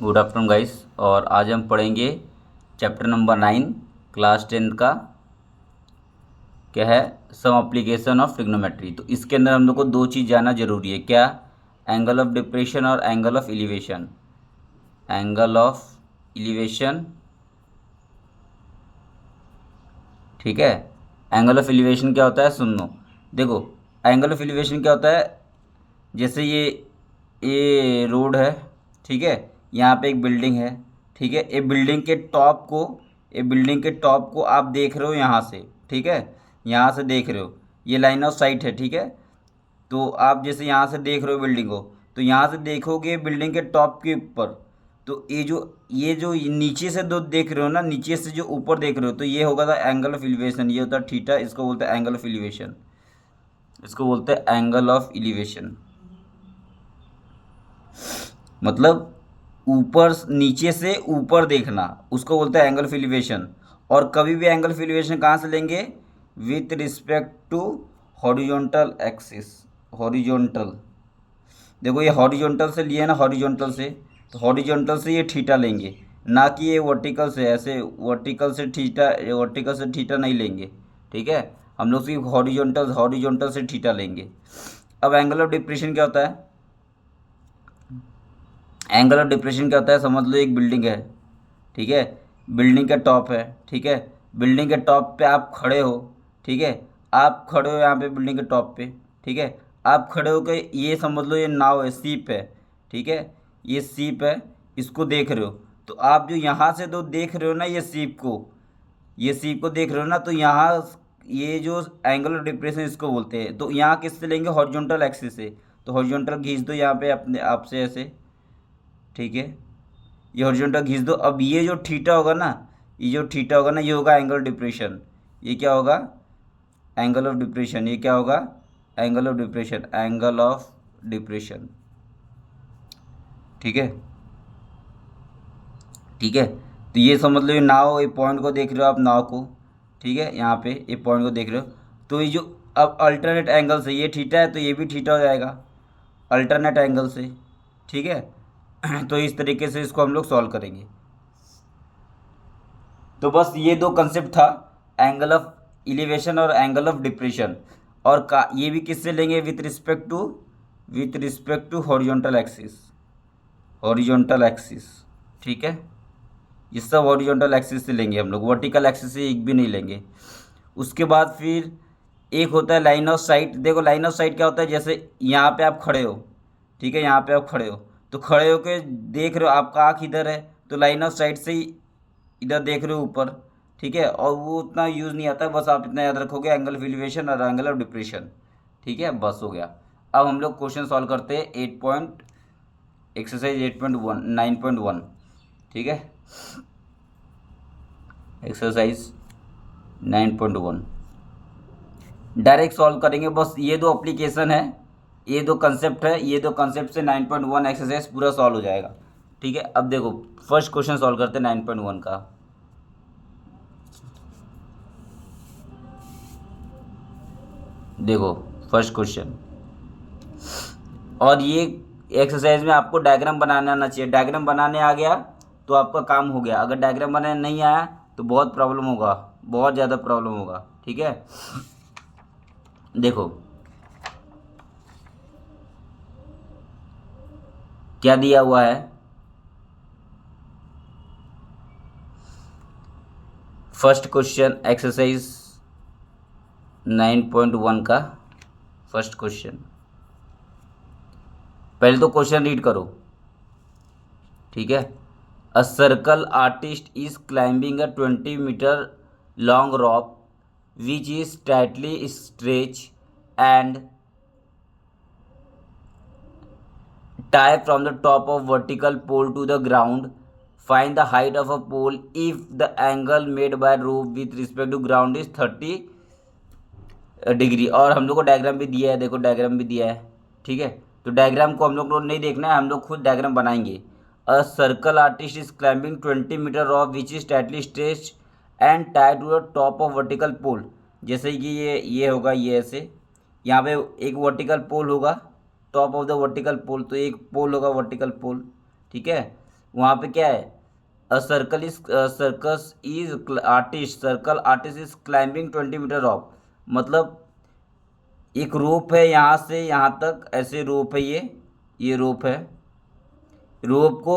Good afternoon guys. और आज हम पढ़ेंगे चैप्टर नंबर 9 क्लास 10 का। क्या है? Some application of trigonometry. तो इसके अंदर हम लोग को दो चीज़ जानना जरूरी है। क्या? एंगल ऑफ डिप्रेशन और angle of elevation. Angle of elevation, ठीक है। एंगल ऑफ एलिवेशन क्या होता है सुन लो। देखो, एंगल ऑफ एलिवेशन क्या होता है, जैसे ये रोड है, ठीक है। यहाँ पे एक बिल्डिंग है, ठीक है। ये बिल्डिंग के टॉप को आप देख रहे हो यहाँ से, ठीक है। यहाँ से देख रहे हो, ये लाइन ऑफ साइट है, ठीक है। तो आप जैसे यहाँ से देख रहे हो बिल्डिंग को, तो यहाँ से देखोगे बिल्डिंग के टॉप के ऊपर। तो ये जो नीचे से दो देख रहे हो ना, नीचे से जो ऊपर देख रहे हो, तो ये होगा था एंगल ऑफ एलिवेशन। ये होता है थीटा, इसको बोलते हैं एंगल ऑफ एलिवेशन। इसको बोलते हैं एंगल ऑफ एलिवेशन। मतलब ऊपर नीचे से ऊपर देखना, उसको बोलते हैं एंगल ऑफ एलिवेशन। और कभी भी एंगल ऑफ एलिवेशन कहाँ से लेंगे? With respect to horizontal axis. Horizontal, देखो ये हॉरिजॉन्टल से लिए ना, हॉरिजॉन्टल से, तो हॉरिजॉन्टल से ये थीटा लेंगे, ना कि ये वर्टिकल से। ऐसे वर्टिकल से थीटा नहीं लेंगे, ठीक है। हम लोग सिर्फ हॉरिजॉन्टल हॉरिजॉन्टल से थीटा लेंगे। अब एंगल ऑफ डिप्रेशन क्या होता है? एंगल ऑफ डिप्रेशन क्या होता है, समझ लो एक बिल्डिंग है, ठीक है। बिल्डिंग का टॉप है, ठीक है। बिल्डिंग के टॉप पे आप खड़े हो, ठीक है। आप खड़े हो यहाँ पे बिल्डिंग के टॉप पे, ठीक है। आप खड़े हो के ये समझ लो ये नाव है, सीप है, ठीक है। ये सीप है, इसको देख रहे हो। तो आप जो यहाँ से तो देख रहे हो ना ये सीप को, ये सीप को देख रहे हो ना, तो यहाँ ये जो एंगल ऑफ डिप्रेशन इसको बोलते हैं। तो यहाँ किससे लेंगे? हॉरिजॉन्टल एक्सिस से। तो हॉरिजॉन्टल खींच दो यहाँ पे अपने आप से ऐसे, ठीक है। ये हॉरिजॉन्टल खींच दो। अब ये जो थीटा होगा ना, ये जो थीटा होगा ना, ये होगा एंगल डिप्रेशन। ये क्या होगा? Angle of depression. ये क्या होगा? Angle of depression. Angle of depression, ठीक है। ठीक है, तो ये समझ लो ये नाव, ये पॉइंट को देख रहे हो आप, नाव को, ठीक है। यहाँ पे ये पॉइंट को देख रहे हो। तो ये जो अब अल्टरनेट एंगल से, ये थीटा है तो ये भी थीटा हो जाएगा अल्टरनेट एंगल से, ठीक है। तो इस तरीके से इसको हम लोग सॉल्व करेंगे। तो बस ये दो कंसेप्ट था, एंगल ऑफ इलिवेशन और एंगल ऑफ डिप्रेशन। और का ये भी किससे लेंगे? With respect to horizontal axis. Horizontal axis, ठीक है। ये सब हॉरिजॉन्टल एक्सिस से लेंगे हम लोग, वर्टिकल एक्सिस से एक भी नहीं लेंगे। उसके बाद फिर एक होता है लाइन ऑफ साइट। देखो लाइन ऑफ साइट क्या होता है, जैसे यहाँ पे आप खड़े हो, ठीक है। यहाँ पे आप खड़े हो, तो खड़े होके देख रहे हो, आपका आँख इधर है, तो लाइन ऑफ साइट से ही इधर देख रहे हो ऊपर, ठीक है। और वो उतना यूज़ नहीं आता है, बस आप इतना याद रखोगे एंगल ऑफ एलिवेशन और एंगल ऑफ डिप्रेशन, ठीक है। बस हो गया। अब हम लोग क्वेश्चन सॉल्व करते हैं एक्सरसाइज 8.1 9.1, ठीक है। एक्सरसाइज 9.1 डायरेक्ट सॉल्व करेंगे। बस ये दो एप्लीकेशन है, ये दो कंसेप्ट है, ये दो कंसेप्ट से 9.1 एक्सरसाइज पूरा सॉल्व हो जाएगा, ठीक है। अब देखो फर्स्ट क्वेश्चन सॉल्व करते हैं 9.1 का। देखो फर्स्ट क्वेश्चन, और ये एक्सरसाइज में आपको डायग्राम बनाना आना चाहिए। डायग्राम बनाने आ गया तो आपका काम हो गया। अगर डायग्राम बनाने नहीं आया तो बहुत प्रॉब्लम होगा, बहुत ज़्यादा प्रॉब्लम होगा, ठीक है। देखो क्या दिया हुआ है। फर्स्ट क्वेश्चन एक्सरसाइज 9.1 का फर्स्ट क्वेश्चन। पहले तो क्वेश्चन रीड करो, ठीक है। A circle artist is climbing a 20-meter long rope which is tightly stretched and tied from the top of vertical pole to the ground. Find the height of a pole if the angle made by rope with respect to ground is 30 degree. और हम लोग को diagram भी दिया है, देखो diagram भी दिया है, ठीक है। तो डायग्राम को हम लोग को नहीं देखना है, हम लोग खुद डायग्राम बनाएंगे। A circle artist is climbing 20-meter rock which is tightly stretched and tied to the top of vertical pole. जैसे कि ये होगा, ये ऐसे यहाँ पे एक वर्टिकल पोल होगा, top of the vertical pole, तो एक पोल होगा वर्टिकल पोल, ठीक है। वहाँ पे क्या है, a circle artist is climbing 20 metre of, मतलब एक रोप है यहाँ से यहाँ तक, ऐसे रोप है, ये रोप है, रोप को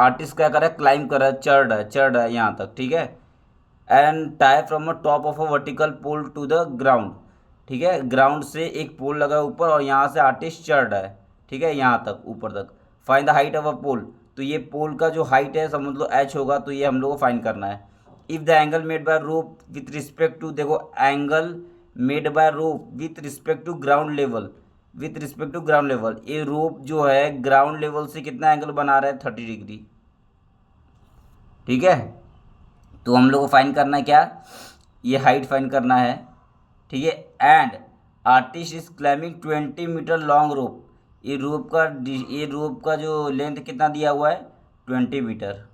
आर्टिस्ट क्या कर रहा है, क्लाइंब कर रहा है, चढ़ रहा है यहाँ तक, ठीक है। And tie from a top of a vertical pole to the ground, ठीक है, ग्राउंड से एक पोल लगा है ऊपर और यहाँ से आर्टिस्ट चढ़ रहा है, ठीक है, यहाँ तक ऊपर तक। Find the height of a pole, तो ये पोल का जो हाइट है समझ लो एच होगा, तो ये हम लोग को फाइंड करना है। If the angle made by rope with respect to, देखो angle made by rope with respect to ground level, with respect to ground level, ये रोप जो है ग्राउंड लेवल से कितना एंगल बना रहा है, 30 डिग्री, ठीक है। तो हम लोग को फाइंड करना है क्या, ये हाइट फाइंड करना है, ठीक है। And artist is climbing 20 metre long rope, ये रोप का जो लेंथ कितना दिया हुआ है, 20 मीटर,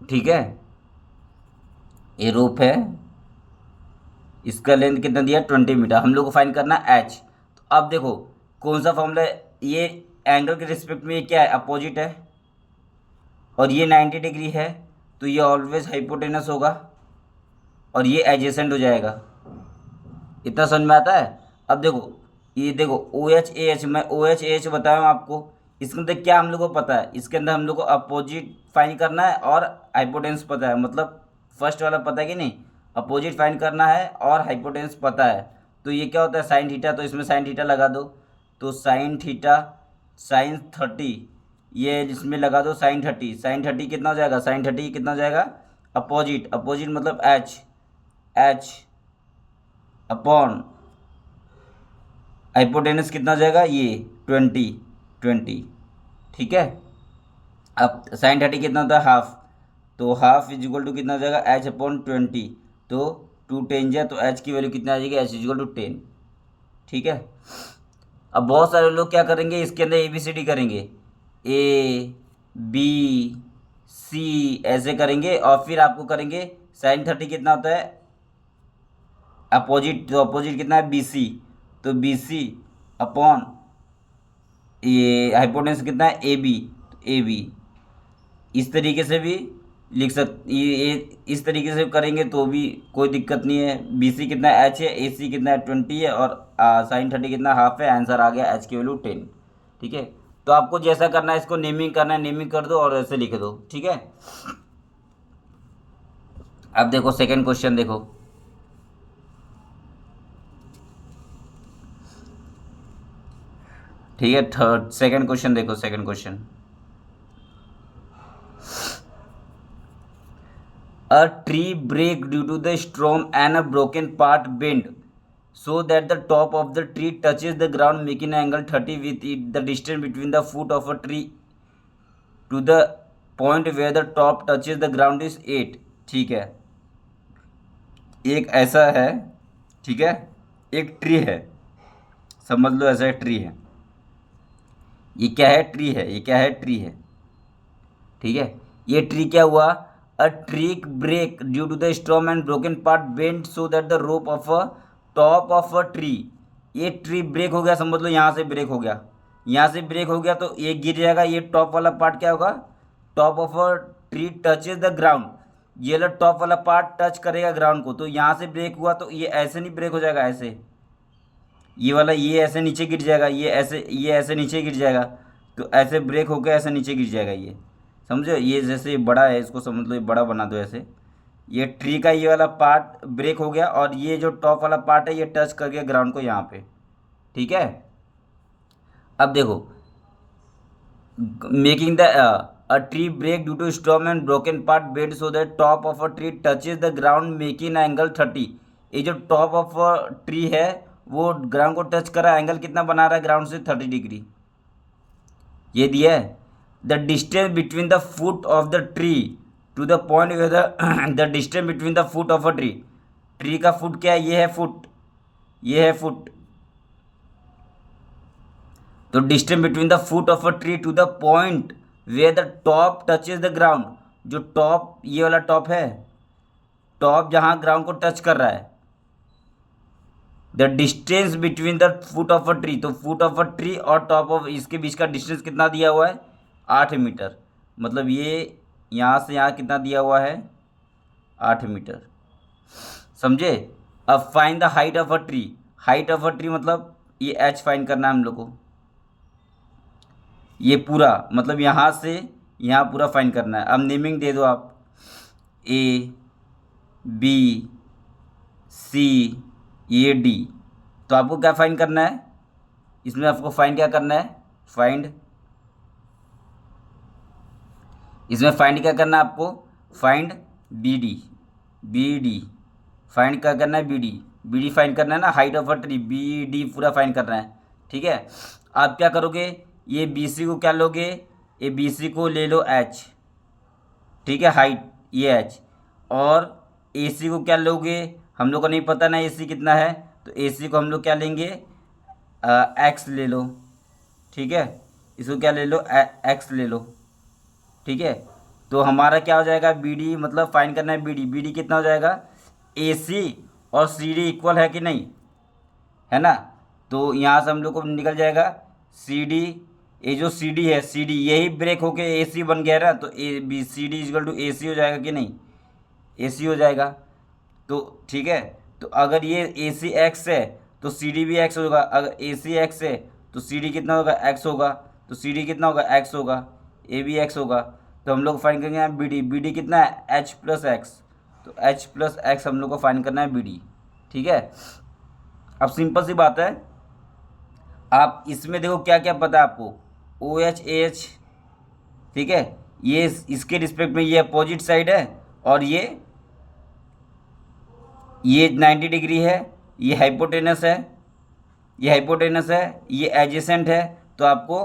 ठीक है। ये रोप है, इसका लेंथ कितना दिया, 20 मीटर, हम लोग को फाइंड करना है एच। तो अब देखो कौन सा फॉर्मूला है, ये एंगल के रिस्पेक्ट में ये क्या है, अपोजिट है, और ये 90 डिग्री है, तो ये ऑलवेज हाइपोटेनस होगा, और ये एडजेसेंट हो जाएगा। इतना समझ में आता है। अब देखो ये देखो ओ एच ए एच, मैं ओ एच ए एच बताया हूँ आपको, इसके अंदर क्या हम लोग को पता है, इसके अंदर हम लोग को अपोजिट फाइंड करना है और हाइपोटेनस पता है, मतलब फर्स्ट वाला पता है कि नहीं, अपोजिट फाइंड करना है और हाइपोटेनस पता है। तो ये क्या होता है, साइन थीटा, तो इसमें साइन थीटा लगा दो, तो साइन थीटा साइन 30, ये इसमें लगा दो साइन 30, साइन 30 कितना हो जाएगा, साइन 30 कितना हो जाएगा, अपोजिट, अपोजिट मतलब एच, एच अपॉन हाइपोटेनस कितना हो जाएगा, ये 20, ठीक है। अब साइन 30 कितना होता है, हाफ, तो हाफ इज इक्वल टू कितना हो जाएगा, एच अपॉन 20, तो 2 10 जाए तो एच की वैल्यू कितना आ जाएगी, एच इज इक्वल टू 10, ठीक है। अब बहुत सारे लोग क्या करेंगे, इसके अंदर ए बी सी डी करेंगे, ए बी सी ऐसे करेंगे, और फिर आपको करेंगे साइन 30 कितना होता है अपोजिट, तो अपोजिट कितना है, बी सी, तो बी सी अपॉन ये हाइपोटेनस कितना है, ए बी, ए बी, इस तरीके से भी लिख ये इस तरीके से करेंगे तो भी कोई दिक्कत नहीं है। बी सी कितना एच है, ए सी कितना 20 है, और साइन 30 कितना हाफ है, आंसर आ गया एच की वैल्यू 10, ठीक है। तो आपको जैसा करना है, इसको नेमिंग करना है, नेमिंग कर दो और ऐसे लिख दो, ठीक है। अब देखो सेकेंड क्वेश्चन देखो, ठीक है, थर्ड सेकेंड क्वेश्चन देखो, second question, a tree break due to the storm and a broken part bend so that the top of the tree touches the ground making an angle 30 with it, the distance between the foot of a tree to the point where the top touches the ground is 8, ठीक है। एक ऐसा है, ठीक है, एक tree है, समझ लो ऐसा एक ट्री है, ये क्या है, ट्री है, ये क्या है, ट्री है, ठीक है। ये ट्री क्या हुआ, a tree break due to the storm and broken part bend so that the rope of a top of a tree, ये ट्री ब्रेक हो गया, समझ लो यहाँ से ब्रेक हो गया, यहाँ से ब्रेक हो गया तो ये गिर जाएगा, ये टॉप वाला पार्ट क्या होगा, top of a tree touches the ground, ये वाला टॉप वाला पार्ट टच करेगा ग्राउंड को, तो यहाँ से ब्रेक हुआ तो ये ऐसे नहीं ब्रेक हो जाएगा, ऐसे ये वाला ये ऐसे नीचे गिर जाएगा, ये ऐसे नीचे गिर जाएगा, तो ऐसे ब्रेक होकर ऐसे नीचे गिर जाएगा, ये समझो, ये जैसे ये बड़ा है, इसको समझ लो ये बड़ा बना दो ऐसे, ये ट्री का ये वाला पार्ट ब्रेक हो गया और ये जो टॉप वाला पार्ट है ये टच कर गया ग्राउंड को यहाँ पे, ठीक है। अब देखो making the a tree break due to storm and broken part bend so that top of a tree touches the ground making angle 30, ये जो टॉप ऑफ अ ट्री है वो ग्राउंड को टच कर रहा है, एंगल कितना बना रहा है ग्राउंड से, 30 डिग्री, ये दिया है। The distance between the foot of the tree to the point where the distance between the foot of a tree, tree का फुट क्या है, ये है फुट, ये है फुट, तो distance between the foot of a tree to the point where the top touches the ground, जो top ये वाला टॉप है, टॉप जहाँ ग्राउंड को टच कर रहा है, the distance between the foot of a tree, तो फुट ऑफ अ ट्री और टॉप ऑफ इसके बीच का डिस्टेंस कितना दिया हुआ है, 8 मीटर। मतलब ये यहाँ से यहाँ कितना दिया हुआ है, 8 मीटर। समझे। अब find the height of a tree, height of a tree मतलब ये एच फाइंड करना है हम लोग को, ये पूरा मतलब यहाँ से यहाँ पूरा फाइंड करना है। अब नेमिंग दे दो आप, ए बी सी, ये डी। तो आपको क्या फाइंड करना है, इसमें आपको फाइंड क्या करना है, फाइंड, इसमें फाइंड क्या करना है आपको, find B D, B D find क्या करना है, B D, B D find करना है ना, height of a tree, B D पूरा फाइंड करना है। ठीक है। आप क्या करोगे, ये बी सी को क्या लोगे, ये बी सी को ले लो एच, ठीक है, हाइट ये एच, और ए सी को क्या लोगे, हम लोग को नहीं पता ना ए सी कितना है, तो ए सी को हम लोग क्या लेंगे, एक्स ले लो। ठीक है, इसको क्या ले लो, एक्स ले लो। ठीक है, तो हमारा क्या हो जाएगा, बी डी मतलब फाइंड करना है बी डी, बी डी कितना हो जाएगा, ए सी और सी डी इक्वल है कि नहीं, है ना। तो यहाँ से हम लोग को निकल जाएगा सी डी, ये जो सी डी है, सी डी यही ब्रेक होके ए सी बन गया ना, तो A B C D equal to A C हो जाएगा कि नहीं, ए सी हो जाएगा। तो ठीक है, तो अगर ये ए सी एक्स है तो सी डी भी एक्स होगा, अगर ए सी एक्स है तो सी डी कितना होगा, एक्स होगा, तो सी डी कितना होगा, एक्स होगा, ए भी एक्स होगा। तो हम लोग फाइंड करेंगे बी डी, बी डी कितना है, एच प्लस एक्स, तो एच प्लस एक्स हम लोग को फाइंड करना है बी डी। ठीक है, अब सिंपल सी बात है, आप इसमें देखो क्या क्या पता है आपको, ओ एच ए एच, ठीक है, ये इसके रिस्पेक्ट में ये अपोजिट साइड है, और ये 90 डिग्री है, ये हाइपोटेनस है, ये हाइपोटेनस है, ये एडजेसेंट है। तो आपको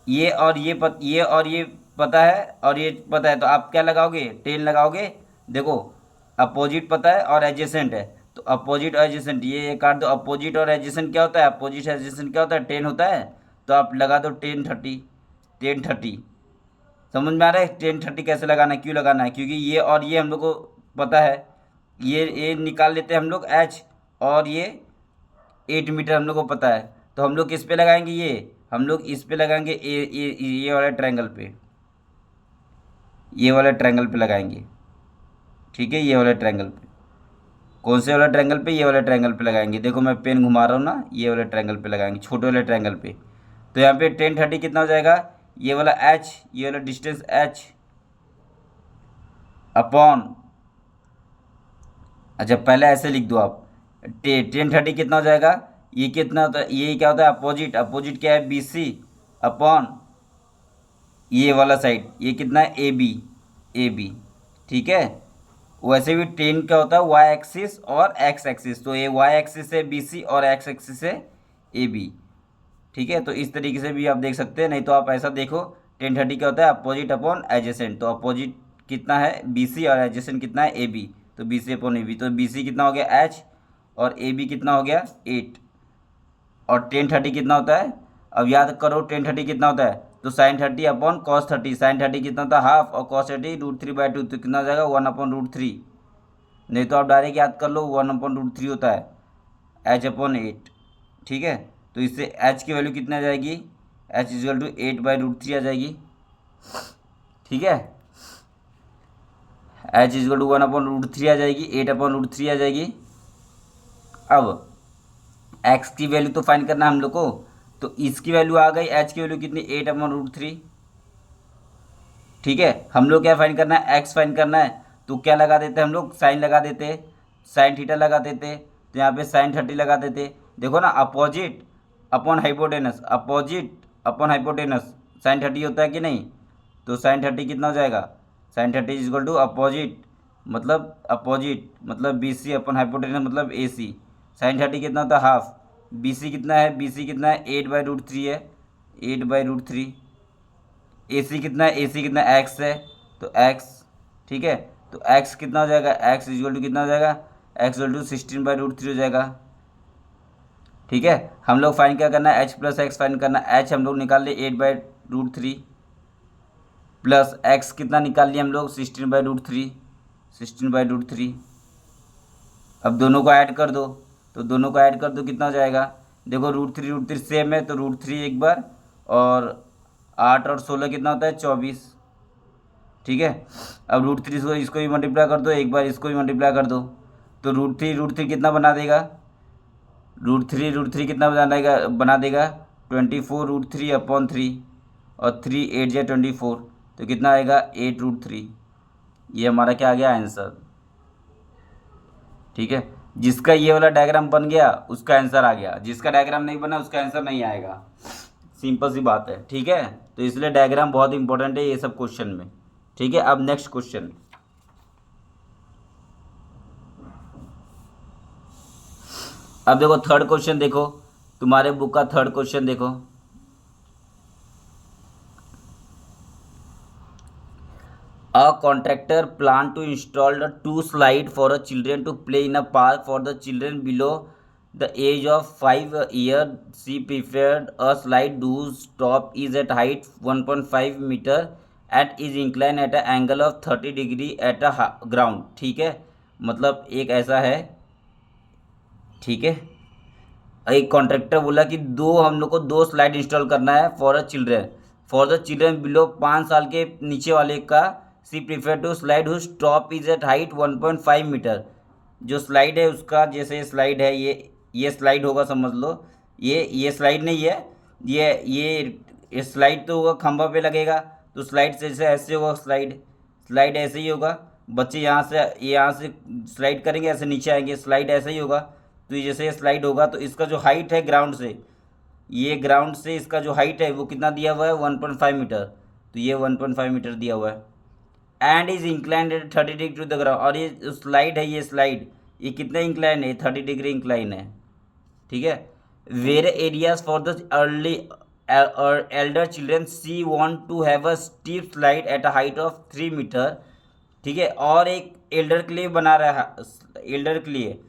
ये और ये पता है और ये पता है, तो आप क्या लगाओगे, टेन लगाओगे। देखो अपोजिट पता है और एडजेसेंट है, तो अपोजिट और एडजेसेंट ये काट दो। अपोजिट और एडजेसेंट क्या होता है, अपोजिट एडजेसेंट क्या होता है, 10 होता है। तो आप लगा दो 10 30, 10 30। समझ में आ रहा है 10 30 कैसे लगाना है, क्यों लगाना है, क्योंकि ये और ये हम लोग को पता है। ये निकाल लेते हैं हम लोग एच, और ये 8 मीटर हम लोग को पता है। तो हम लोग किस पे लगाएंगे, ये हम लोग इस पे लगाएंगे, ये वाले ट्रायंगल पे, ये वाले ट्रायंगल पे लगाएंगे। ठीक है, ये वाले ट्रायंगल पे, कौन से वाला ट्रायंगल पे, ये वाले ट्रायंगल पे लगाएंगे। देखो मैं पेन घुमा रहा हूँ ना, ये वाले ट्रायंगल पे लगाएंगे, छोटे वाले ट्रायंगल पे। तो यहाँ पे 10 30 कितना हो जाएगा, ये वाला एच, ये वाला डिस्टेंस एच अपॉन, अच्छा पहले ऐसे लिख दो आप, 10 30 कितना हो जाएगा, ये कितना होता है, ये क्या होता है, अपोजिट, अपोजिट क्या है, बी सी अपॉन ये वाला साइड, ये कितना है, ए बी, ए बी। ठीक है, वैसे भी 10 क्या होता है, वाई एक्सिस और एक्स एक्सिस, तो ये वाई एक्सिस है बी सी और एक्स एक्सिस है ए बी। ठीक है, तो इस तरीके से भी आप देख सकते हैं, नहीं तो आप ऐसा देखो 10 30 क्या होता है, अपोजिट अपॉन एडजेसेंट, तो अपोजिट कितना है बी सी और एडजेसेंट कितना है ए बी, तो B C upon A B, तो बी सी कितना हो गया एच, और ए बी कितना हो गया 8, और 10 30 कितना होता है, अब याद करो 10 30 कितना होता है, तो साइन 30 अपॉन कॉस 30, साइन 30 कितना होता है हाफ, और कॉस 30 √3/2, तो कितना हो जाएगा 1/√3। नहीं तो आप डायरेक्ट याद कर लो 1/√3 होता है, एच अपॉन 8। ठीक है, तो इससे एच की वैल्यू कितना आ जाएगी, एच इजल टू 8/√3 आ जाएगी। ठीक है, एच इजल टू 1/√3 आ जाएगी, 8/√3 आ जाएगी। अब एक्स की वैल्यू तो फाइंड करना है हम लोग को, तो इसकी वैल्यू आ गई, एच की वैल्यू कितनी, 8/√3। ठीक है, हम लोग क्या फाइंड करना है, एक्स फाइंड करना है, तो क्या लगा देते हैं हम लोग, साइन लगा देते, साइन थीटा लगा देते, तो यहाँ पे साइन 30 लगा देते। देखो ना, opposite upon hypotenuse, opposite upon hypotenuse sine 30 होता है कि नहीं, तो साइन 30 कितना हो जाएगा, sine 30 is equal to opposite मतलब बी सी अपॉन हाइपोटेनस मतलब ए सी, साइन 30 कितना होता है हाफ, बी सी कितना है, बी सी कितना है 8/√3 है, 8/√3। ए सी कितना है, ए सी कितना एक्स है, तो एक्स। ठीक है, तो एक्स कितना हो जाएगा, एक्स इक्वल टू कितना हो जाएगा, एक्स इक्वल टू 16/√3 हो जाएगा। ठीक है, हम लोग फाइन क्या करना है, एच प्लस एक्स फाइन करना है, एच हम लोग निकाल लिए 8/√3, प्लस एक्स कितना निकाल लिए हम लोग 16/√3, 16/√3। अब दोनों को ऐड कर दो, तो दोनों को ऐड कर दो, कितना हो जाएगा? देखो रूट थ्री सेम है, तो रूट थ्री एक बार, और 8 और 16 कितना होता है? 24। ठीक है, अब रूट थ्री को इसको भी मल्टीप्लाई कर दो एक बार, इसको भी मल्टीप्लाई कर दो, तो रूट थ्री कितना बना देगा? रूट थ्री कितना बना देगा 24 रूट थ्री अपॉन थ्री, और 3 8 जा 24, तो कितना आएगा? 8 रूट थ्री। ये हमारा क्या आ गया? आंसर। ठीक है, जिसका ये वाला डायग्राम बन गया उसका आंसर आ गया, जिसका डायग्राम नहीं बना उसका आंसर नहीं आएगा। सिंपल सी बात है। ठीक है, तो इसलिए डायग्राम बहुत इंपॉर्टेंट है ये सब क्वेश्चन में। ठीक है, अब नेक्स्ट क्वेश्चन। अब देखो थर्ड क्वेश्चन, देखो तुम्हारे बुक का थर्ड क्वेश्चन देखो। A contractor plan to install the two slide for a children to play in a park for the children below the age of 5 years. She prepared a slide whose top is at height 1.5 meter and is inclined at an angle of 30 degree at a ground. ठीक है, मतलब एक ऐसा है। ठीक है, एक contractor बोला कि दो हम लोग को दो स्लाइड इंस्टॉल करना है फॉर द चिल्ड्रन बिलो 5 साल के नीचे वाले का। She prefer to slide whose top is at height 1.5 metre. जो स्लाइड है उसका, जैसे स्लाइड है ये स्लाइड होगा समझ लो। ये स्लाइड नहीं है, ये स्लाइड तो होगा, खंभा पे लगेगा, तो स्लाइड से जैसे ऐसे होगा, स्लाइड ऐसे ही होगा। बच्चे यहाँ से स्लाइड करेंगे, ऐसे नीचे आएंगे, स्लाइड ऐसे ही होगा। तो जैसे ये स्लाइड होगा तो इसका जो हाइट है ग्राउंड से, ये ग्राउंड से इसका जो हाइट है वो कितना दिया हुआ है? 1.5 मीटर। तो ये 1.5 मीटर दिया हुआ है। And is inclined at 30 degree to the ground. और ये स्लाइड है, ये कितना इंक्लाइन है? 30 डिग्री इंक्लाइन है। ठीक है, where areas for the early elder children she want to have a steep slide at a height of 3 metre. ठीक है, और एक एल्डर के लिए बना रहा है, एल्डर के लिए,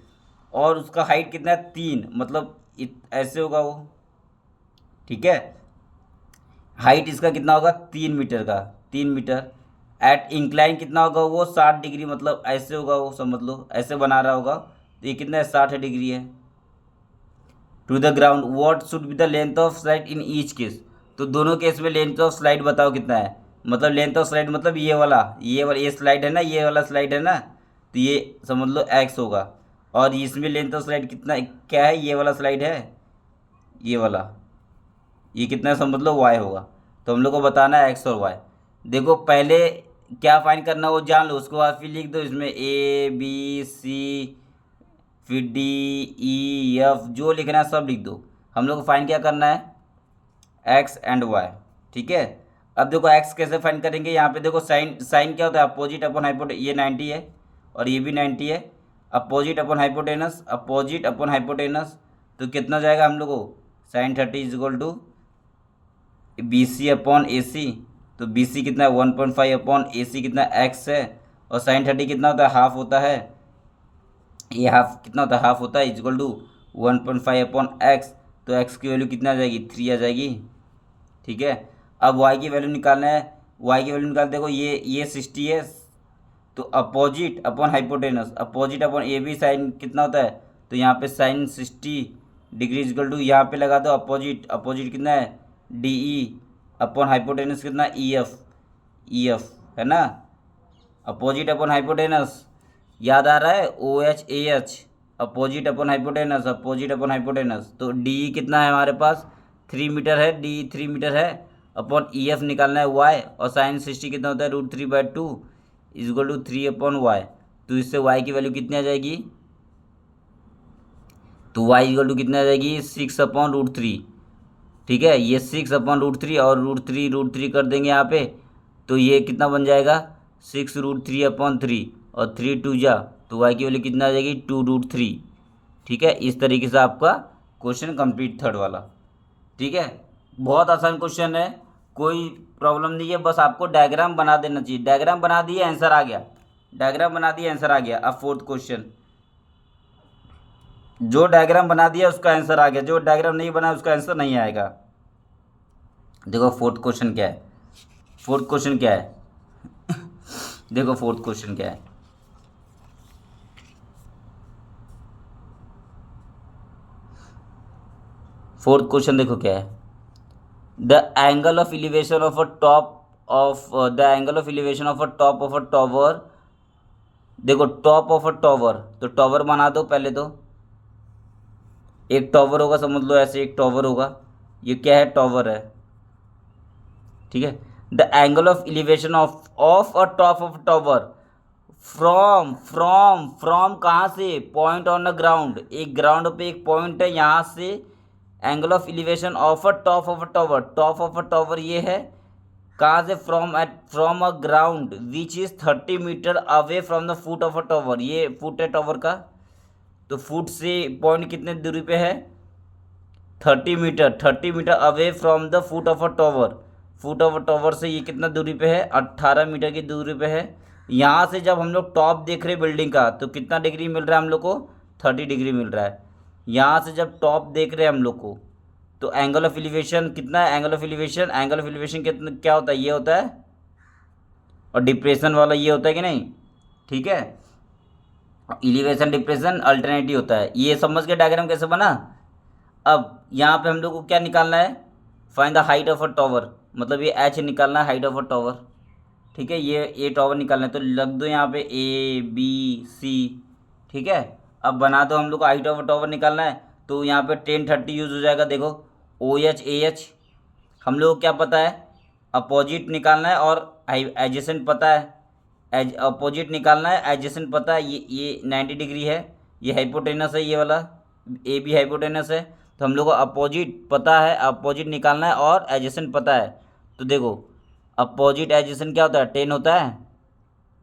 और उसका हाइट कितना है? 3, मतलब ऐसे होगा वो। ठीक है, हाइट इसका कितना होगा? 3 मीटर का, 3 मीटर। एट इंक्लाइन कितना होगा वो? 60 डिग्री, मतलब ऐसे होगा वो, समझ लो ऐसे बना रहा होगा, तो ये कितना है? 60 डिग्री है। To the ground what should be the length of slide in each case. तो दोनों केस में लेंथ ऑफ स्लाइड बताओ कितना है? मतलब लेंथ ऑफ स्लाइड मतलब ये स्लाइड है ना, ये वाला स्लाइड है ना, तो ये समझ लो एक्स होगा। और इसमें लेंथ ऑफ स्लाइड कितना क्या है? ये वाला स्लाइड है, ये वाला, ये कितना है समझ लो? वाई होगा। तो हम लोग को बताना है एक्स और वाई। देखो पहले क्या फाइंड करना वो जान लो, उसके बाद फिर लिख दो इसमें ABC, फिर DE F, जो लिखना है सब लिख दो। हम लोग को फाइंड क्या करना है? X and Y. ठीक है, अब देखो एक्स कैसे फाइंड करेंगे? यहाँ पे देखो साइन साइन क्या होता है? Opposite upon hypotenuse. ये 90 है और ये भी 90 है। Opposite upon hypotenuse, opposite upon hypotenuse, तो कितना जाएगा हम लोग को? sin 30 is equal to BC upon AC। तो BC कितना है? 1.5 अपॉन AC कितना? एक्स है। और sin 30 कितना होता है? हाफ होता है। ये हाफ कितना होता है? हाफ होता है, इक्वल टू 1.5 अपॉन एक्स। तो एक्स की वैल्यू कितना आ जाएगी? 3 आ जाएगी। ठीक है, अब वाई की वैल्यू निकालना है। वाई की वैल्यू निकाल, देखो ये 60 है, तो opposite upon hypotenuse, opposite upon A B sine कितना होता है? तो यहाँ पे साइन 60 डिग्री इक्वल टू, यहाँ पे लगा दो अपोजिट, अपोजिट कितना है? DE अपॉन हाइपोटेनस कितना? EF है ना। अपोजिट अपॉन हाइपोटेनस याद आ रहा है? OH AH, opposite upon hypotenuse, opposite upon hypotenuse. तो DE कितना है हमारे पास? 3 मीटर है, DE 3 मीटर है, अपॉन EF निकालना है Y, और साइन 60 कितना होता है? √3/2 is equal to 3 upon Y. तो इससे y की वैल्यू कितनी आ जाएगी? तो y इक्वल टू कितनी आ जाएगी? 6 अपॉन √3। ठीक है, ये 6 अपॉन √3 और √3 कर देंगे यहाँ पे, तो ये कितना बन जाएगा? 6 √3 अपॉन 3, और 3 2 जा, तो y की वैल्यू कितना आ जाएगी? 2 √3। ठीक है, इस तरीके से आपका क्वेश्चन कंप्लीट थर्ड वाला। ठीक है, बहुत आसान क्वेश्चन है, कोई प्रॉब्लम नहीं है, बस आपको डायग्राम बना देना चाहिए। डायग्राम बना दिए, आंसर आ गया। डायग्राम बना दिया, आंसर आ गया। अब फोर्थ क्वेश्चन, जो डायग्राम बना दिया उसका आंसर आ गया, जो डायग्राम नहीं बना उसका आंसर नहीं आएगा। देखो फोर्थ क्वेश्चन क्या है? फोर्थ क्वेश्चन क्या है? देखो फोर्थ क्वेश्चन क्या है? फोर्थ क्वेश्चन देखो क्या है, the angle of elevation of a top of the angle of elevation of a top of a tower. देखो टॉप ऑफ अ टॉवर, तो टॉवर बना दो पहले तो, एक टॉवर होगा समझ लो, ऐसे एक टॉवर होगा, ये क्या है, टॉवर है, ठीक है। The angle of elevation of a top of tower from कहाँ से, पॉइंट ऑन द ग्राउंड, एक ग्राउंड पे एक पॉइंट है, यहाँ से angle of elevation of a top of a tower, top of a tower ये है, कहाँ से, from a ground which is 30 metre away from the foot of a tower, ये फुट है टॉवर का, तो फुट से पॉइंट कितने दूरी पे है, 30 metre away from the foot of a tower, foot of a tower से ये कितना दूरी पे है, 18 मीटर की दूरी पे है। यहाँ से जब हम लोग टॉप देख रहे हैं बिल्डिंग का, तो कितना डिग्री मिल रहा है हम लोग को, 30 डिग्री मिल रहा है। यहाँ से जब टॉप देख रहे हैं हम लोग को, तो एंगल ऑफ एलिवेशन कितना है, एंगल ऑफ एलिवेशन कितना, क्या होता है, ये होता है, और डिप्रेशन वाला ये होता है कि नहीं, ठीक है। एलिवेशन डिप्रेशन अल्टरनेटिव होता है, ये समझ के डायग्राम कैसे बना। अब यहाँ पे हम लोग को क्या निकालना है, find the height of a tower, मतलब ये एच निकालना है, हाइट ऑफ अ टॉवर, ठीक है, ये टॉवर निकालना है, तो लग दो यहाँ पे ए बी सी, ठीक है। अब बना दो, हम लोग को हाइट ऑफ अ टॉवर निकालना है, तो यहाँ पे 1030 यूज़ हो जाएगा। देखो ओ एच ए एच हम लोग को क्या पता है, अपोजिट निकालना है, और एडजेसेंट पता है, अपोजिट निकालना है, एडजेसेंट पता है, ये 90 डिग्री है, ये हाइपोटेनस है, ये वाला ए बी हाइपोटेनस है, तो हम लोग को अपोजिट पता है, अपोजिट निकालना है, और एडजेसेंट पता है। तो देखो अपोजिट एडजेसेंट क्या होता है, 10 होता है,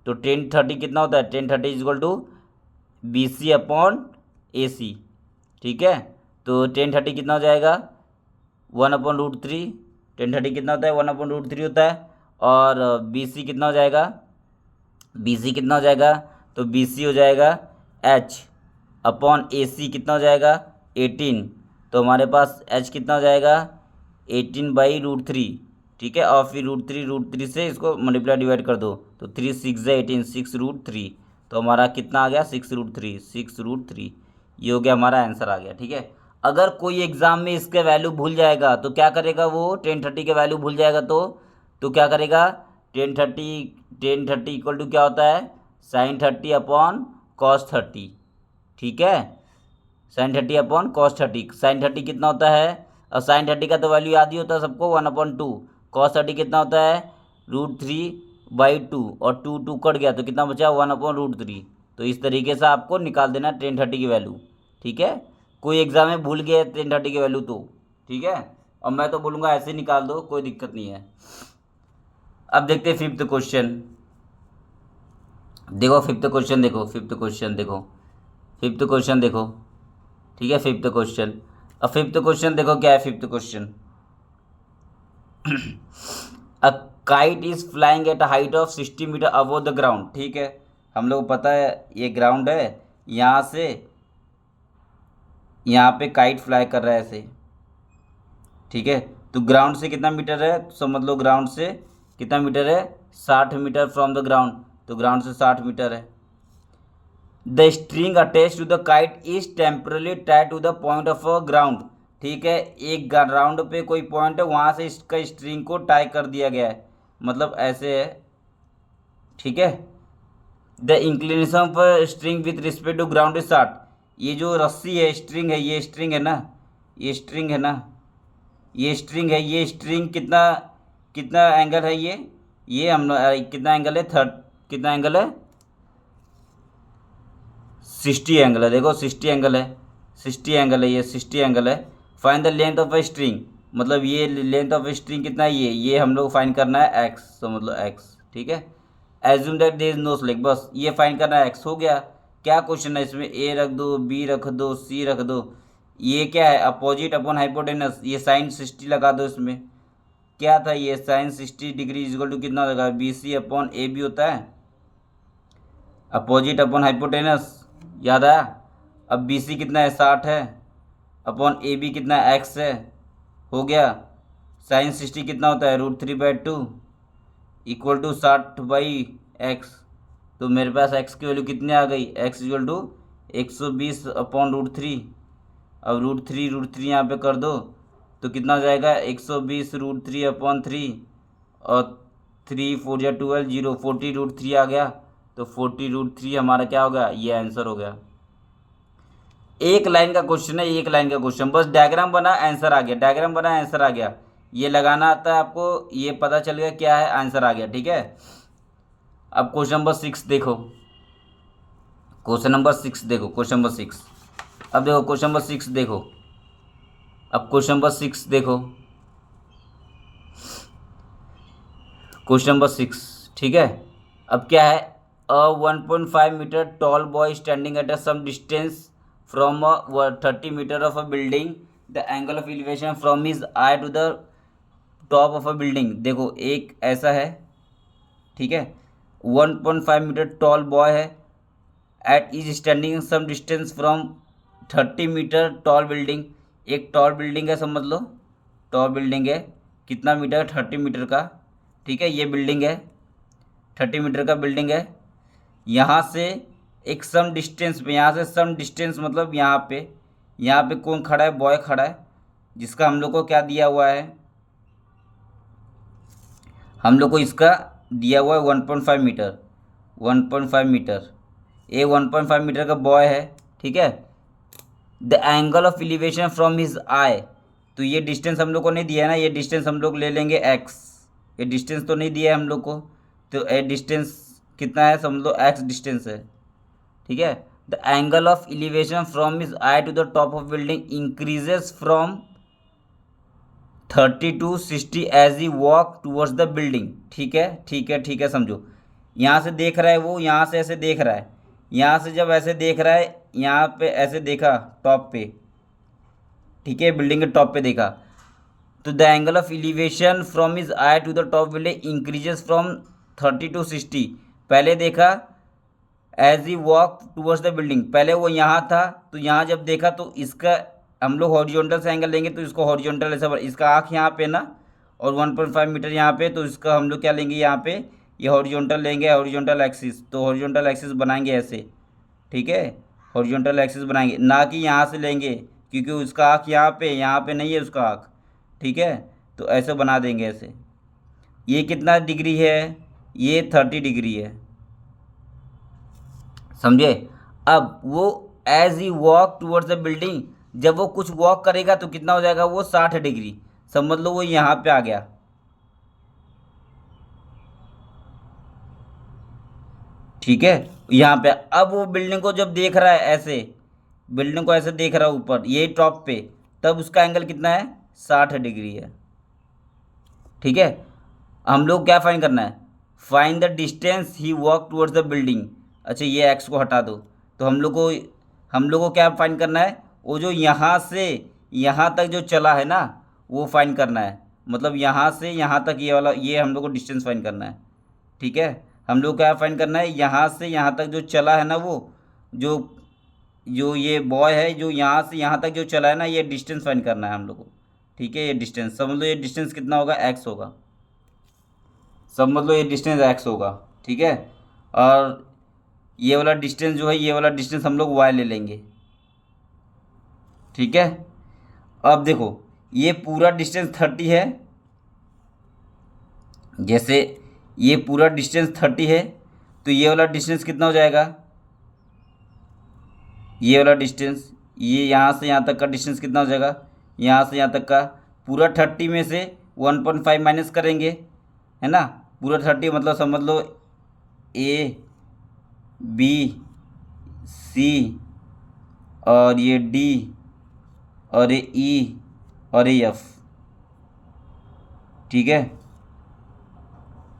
तो 1030 कितना होता है, 1030 equal to B C upon A C, ठीक है। तो 1030 कितना हो जाएगा, 1/√3, 1030 कितना होता है, 1/√3 होता है, और बी सी कितना हो जाएगा, बी सी कितना हो जाएगा, तो बी सी हो जाएगा एच अपॉन ए सी कितना हो जाएगा, 18, तो हमारे पास एच कितना हो जाएगा, 18/√3, ठीक है, और फिर √3 से इसको मल्टीप्लाई डिवाइड कर दो, तो 3 6 18, 6√3, तो हमारा कितना आ गया, 6√3, ये हो गया, हमारा आंसर आ गया, ठीक है। अगर कोई एग्ज़ाम में इसके वैल्यू भूल जाएगा तो क्या करेगा, वो 1030 के वैल्यू भूल जाएगा, तो क्या करेगा, 1030 इक्वल टू क्या होता है, sin30 अपॉन cos30, ठीक है, sin30 अपॉन cos30, sin30 कितना होता है, और sin30 का तो वैल्यू याद ही होता है सबको, 1/2, cos30 कितना होता है, √3/2, और 2 कट गया तो कितना बचा, 1/√3, तो इस तरीके से आपको निकाल देना 1030 की वैल्यू, ठीक है। कोई एग्जाम में भूल गया 1030 की वैल्यू तो, ठीक है, और मैं तो बोलूँगा ऐसे निकाल दो, कोई दिक्कत नहीं है। अब देखते हैं फिफ्थ क्वेश्चन, देखो फिफ्थ क्वेश्चन देखो, ठीक है, फिफ्थ क्वेश्चन। अब फिफ्थ क्वेश्चन देखो क्या है, fifth question, a kite is flying at height of 60 metre above the ground, ठीक है, हम लोग पता है ये ग्राउंड है, यहाँ से यहाँ पे काइट फ्लाई कर रहा है ऐसे, ठीक है, तो ग्राउंड से कितना मीटर है, तो समझ लो ग्राउंड से कितना मीटर है, 60 मीटर फ्रॉम द ग्राउंड, तो ग्राउंड से 60 मीटर है। The string attach to the kite is temporarily tied to the point of a ground, ठीक है, एक ग्राउंड पे कोई पॉइंट है, वहाँ से इसका स्ट्रिंग को टाई कर दिया गया है, मतलब ऐसे है, ठीक है। The inclination of string with respect to ground is 60, ये जो रस्सी है, स्ट्रिंग है, ये स्ट्रिंग है ना, ये स्ट्रिंग है ना, ये स्ट्रिंग है, ये स्ट्रिंग कितना कितना एंगल है, ये हम कितना एंगल है, कितना एंगल है, 60 एंगल है, देखो 60 एंगल है, 60 एंगल है, ये 60 एंगल है। Find the length of a string, मतलब ये लेंथ ऑफ ए स्ट्रिंग कितना है, ये हम लोग फाइंड करना है एक्स, तो मतलब एक्स, ठीक है। Assume that there is no slack, बस ये फाइंड करना है एक्स, हो गया। क्या क्वेश्चन है इसमें, ए रख दो, बी रख दो, सी रख दो, ये क्या है, अपोजिट अपॉन हाइपोटेनस, ये साइन 60 लगा दो इसमें, क्या था ये, साइन 60 डिग्री इक्वल टू कितना लगा, B C upon A B होता है, अपोजिट अपॉन हाइपोटेनस, याद आया। अब बी सी कितना है, 60 है, अपॉन ए बी कितना है, एक्स है, हो गया। साइन 60 कितना होता है, √3/2 इक्वल टू 60/x, तो मेरे पास x की वैल्यू कितनी आ गई, x इक्वल टू 120/√3, अब √3 यहाँ पे कर दो, तो कितना हो जाएगा 120√3/3 और 3×4 = 12 0 40√3 आ गया। तो 40√3 हमारा क्या हो गया, ये आंसर हो गया। एक लाइन का क्वेश्चन है, एक लाइन का क्वेश्चन, बस डायग्राम बना आंसर आ गया, डायग्राम बना आंसर आ गया। ये लगाना आता है आपको, ये पता चल गया क्या है, आंसर आ गया। ठीक है, अब क्वेश्चन नंबर 6 देखो, क्वेश्चन नंबर 6 देखो, क्वेश्चन नंबर 6। अब देखो क्वेश्चन नंबर 6 देखो, अब क्वेश्चन नंबर 6 देखो, क्वेश्चन नंबर 6। ठीक है, अब क्या है, a 1.5 metre tall boy standing at a some distance from 30 metre of a building, the angle of elevation from his eye to the top of a building. देखो एक ऐसा है, ठीक है, 1.5 मीटर टॉल बॉय है, at is standing some distance from 30 metre tall building. एक tall building है, समझ लो टॉल बिल्डिंग है, कितना मीटर, 30 मीटर का। ठीक है, ये बिल्डिंग है, 30 मीटर का बिल्डिंग है। यहाँ से एक सम डिस्टेंस पे, यहाँ से सम डिस्टेंस मतलब यहाँ पे कौन खड़ा है, बॉय खड़ा है, जिसका हम लोग को क्या दिया हुआ है, हम लोग को इसका दिया हुआ है 1.5 मीटर, 1.5 मीटर। ये 1.5 मीटर का बॉय है। ठीक है, the angle of elevation from his eye, तो ये डिस्टेंस हम लोग को नहीं दिया है ना, ये डिस्टेंस हम लोग ले लेंगे x। ये डिस्टेंस तो नहीं दिया है हम लोग को, तो ये डिस्टेंस कितना है, समझ लो x डिस्टेंस है। ठीक है, the angle of elevation from his eye to the top of building increases from 30 to 60 as he walk towards the building. ठीक है, ठीक है, ठीक है, समझो, यहाँ से देख रहा है वो, यहाँ से ऐसे देख रहा है, यहाँ से जब ऐसे देख रहा है, यहाँ पे ऐसे देखा टॉप पे, ठीक है, बिल्डिंग के टॉप पे देखा, तो the angle of elevation from his eye to the top building increases from 30 to 60। पहले देखा as he walk towards the building, पहले वो यहाँ था, तो यहाँ जब देखा तो इसका हम लोग हॉरिजॉन्टल से एंगल लेंगे, तो इसको हॉरिजॉन्टल ऐसा, इसका आँख यहाँ पे ना, और 1.5 मीटर यहाँ पे, तो इसका हम लोग क्या लेंगे, यहाँ पे ये हॉरिजॉन्टल लेंगे, हॉरिजॉन्टल एक्सिस, तो हॉरिजॉन्टल एक्सिस बनाएंगे ऐसे। ठीक है, हॉरिजॉन्टल एक्सिस बनाएंगे, ना कि यहाँ से लेंगे, क्योंकि उसका आँख यहाँ पे नहीं है उसका आँख। ठीक है, तो ऐसे बना देंगे ऐसे। ये कितना डिग्री है, ये 30 डिग्री है, समझे। अब वो as he walk towards the building, जब वो कुछ वॉक करेगा तो कितना हो जाएगा, वो 60 डिग्री, समझ लो वो यहाँ पे आ गया। ठीक है, यहाँ पे अब वो बिल्डिंग को जब देख रहा है ऐसे, बिल्डिंग को ऐसे देख रहा है ऊपर, ये टॉप पे, तब उसका एंगल कितना है, 60 डिग्री है। ठीक है, हम लोग क्या फाइंड करना है, find the distance he walk towards the building. अच्छा, ये एक्स को हटा दो, तो हम लोग को क्या फाइंड करना है, वो जो यहाँ से यहाँ तक जो चला है ना, वो फाइंड करना है, मतलब यहाँ से यहाँ तक ये वाला, ये हम लोग को डिस्टेंस फाइंड करना है। ठीक है, हम लोग क्या फाइंड करना है, यहाँ से यहाँ तक जो चला है ना, वो जो जो ये बॉय है, जो यहाँ से यहाँ तक जो चला है ना, ये डिस्टेंस फाइंड करना है हम लोग को। ठीक है, ये डिस्टेंस समझ लो, ये डिस्टेंस कितना होगा, एक्स होगा, समझ लो ये डिस्टेंस एक्स होगा। ठीक है, और ये वाला डिस्टेंस जो है, ये वाला डिस्टेंस हम लोग वाई ले लेंगे। ठीक है, अब देखो ये पूरा डिस्टेंस 30 है, जैसे ये पूरा डिस्टेंस 30 है, तो ये वाला डिस्टेंस कितना हो जाएगा, ये वाला डिस्टेंस, ये यहाँ से यहाँ तक का डिस्टेंस कितना हो जाएगा, यहाँ से यहाँ तक का पूरा 30 में से 1.5 माइनस करेंगे, है ना, पूरा 30 मतलब समझ लो ए बी सी और ये डी और ये ई और ये एफ। ठीक है,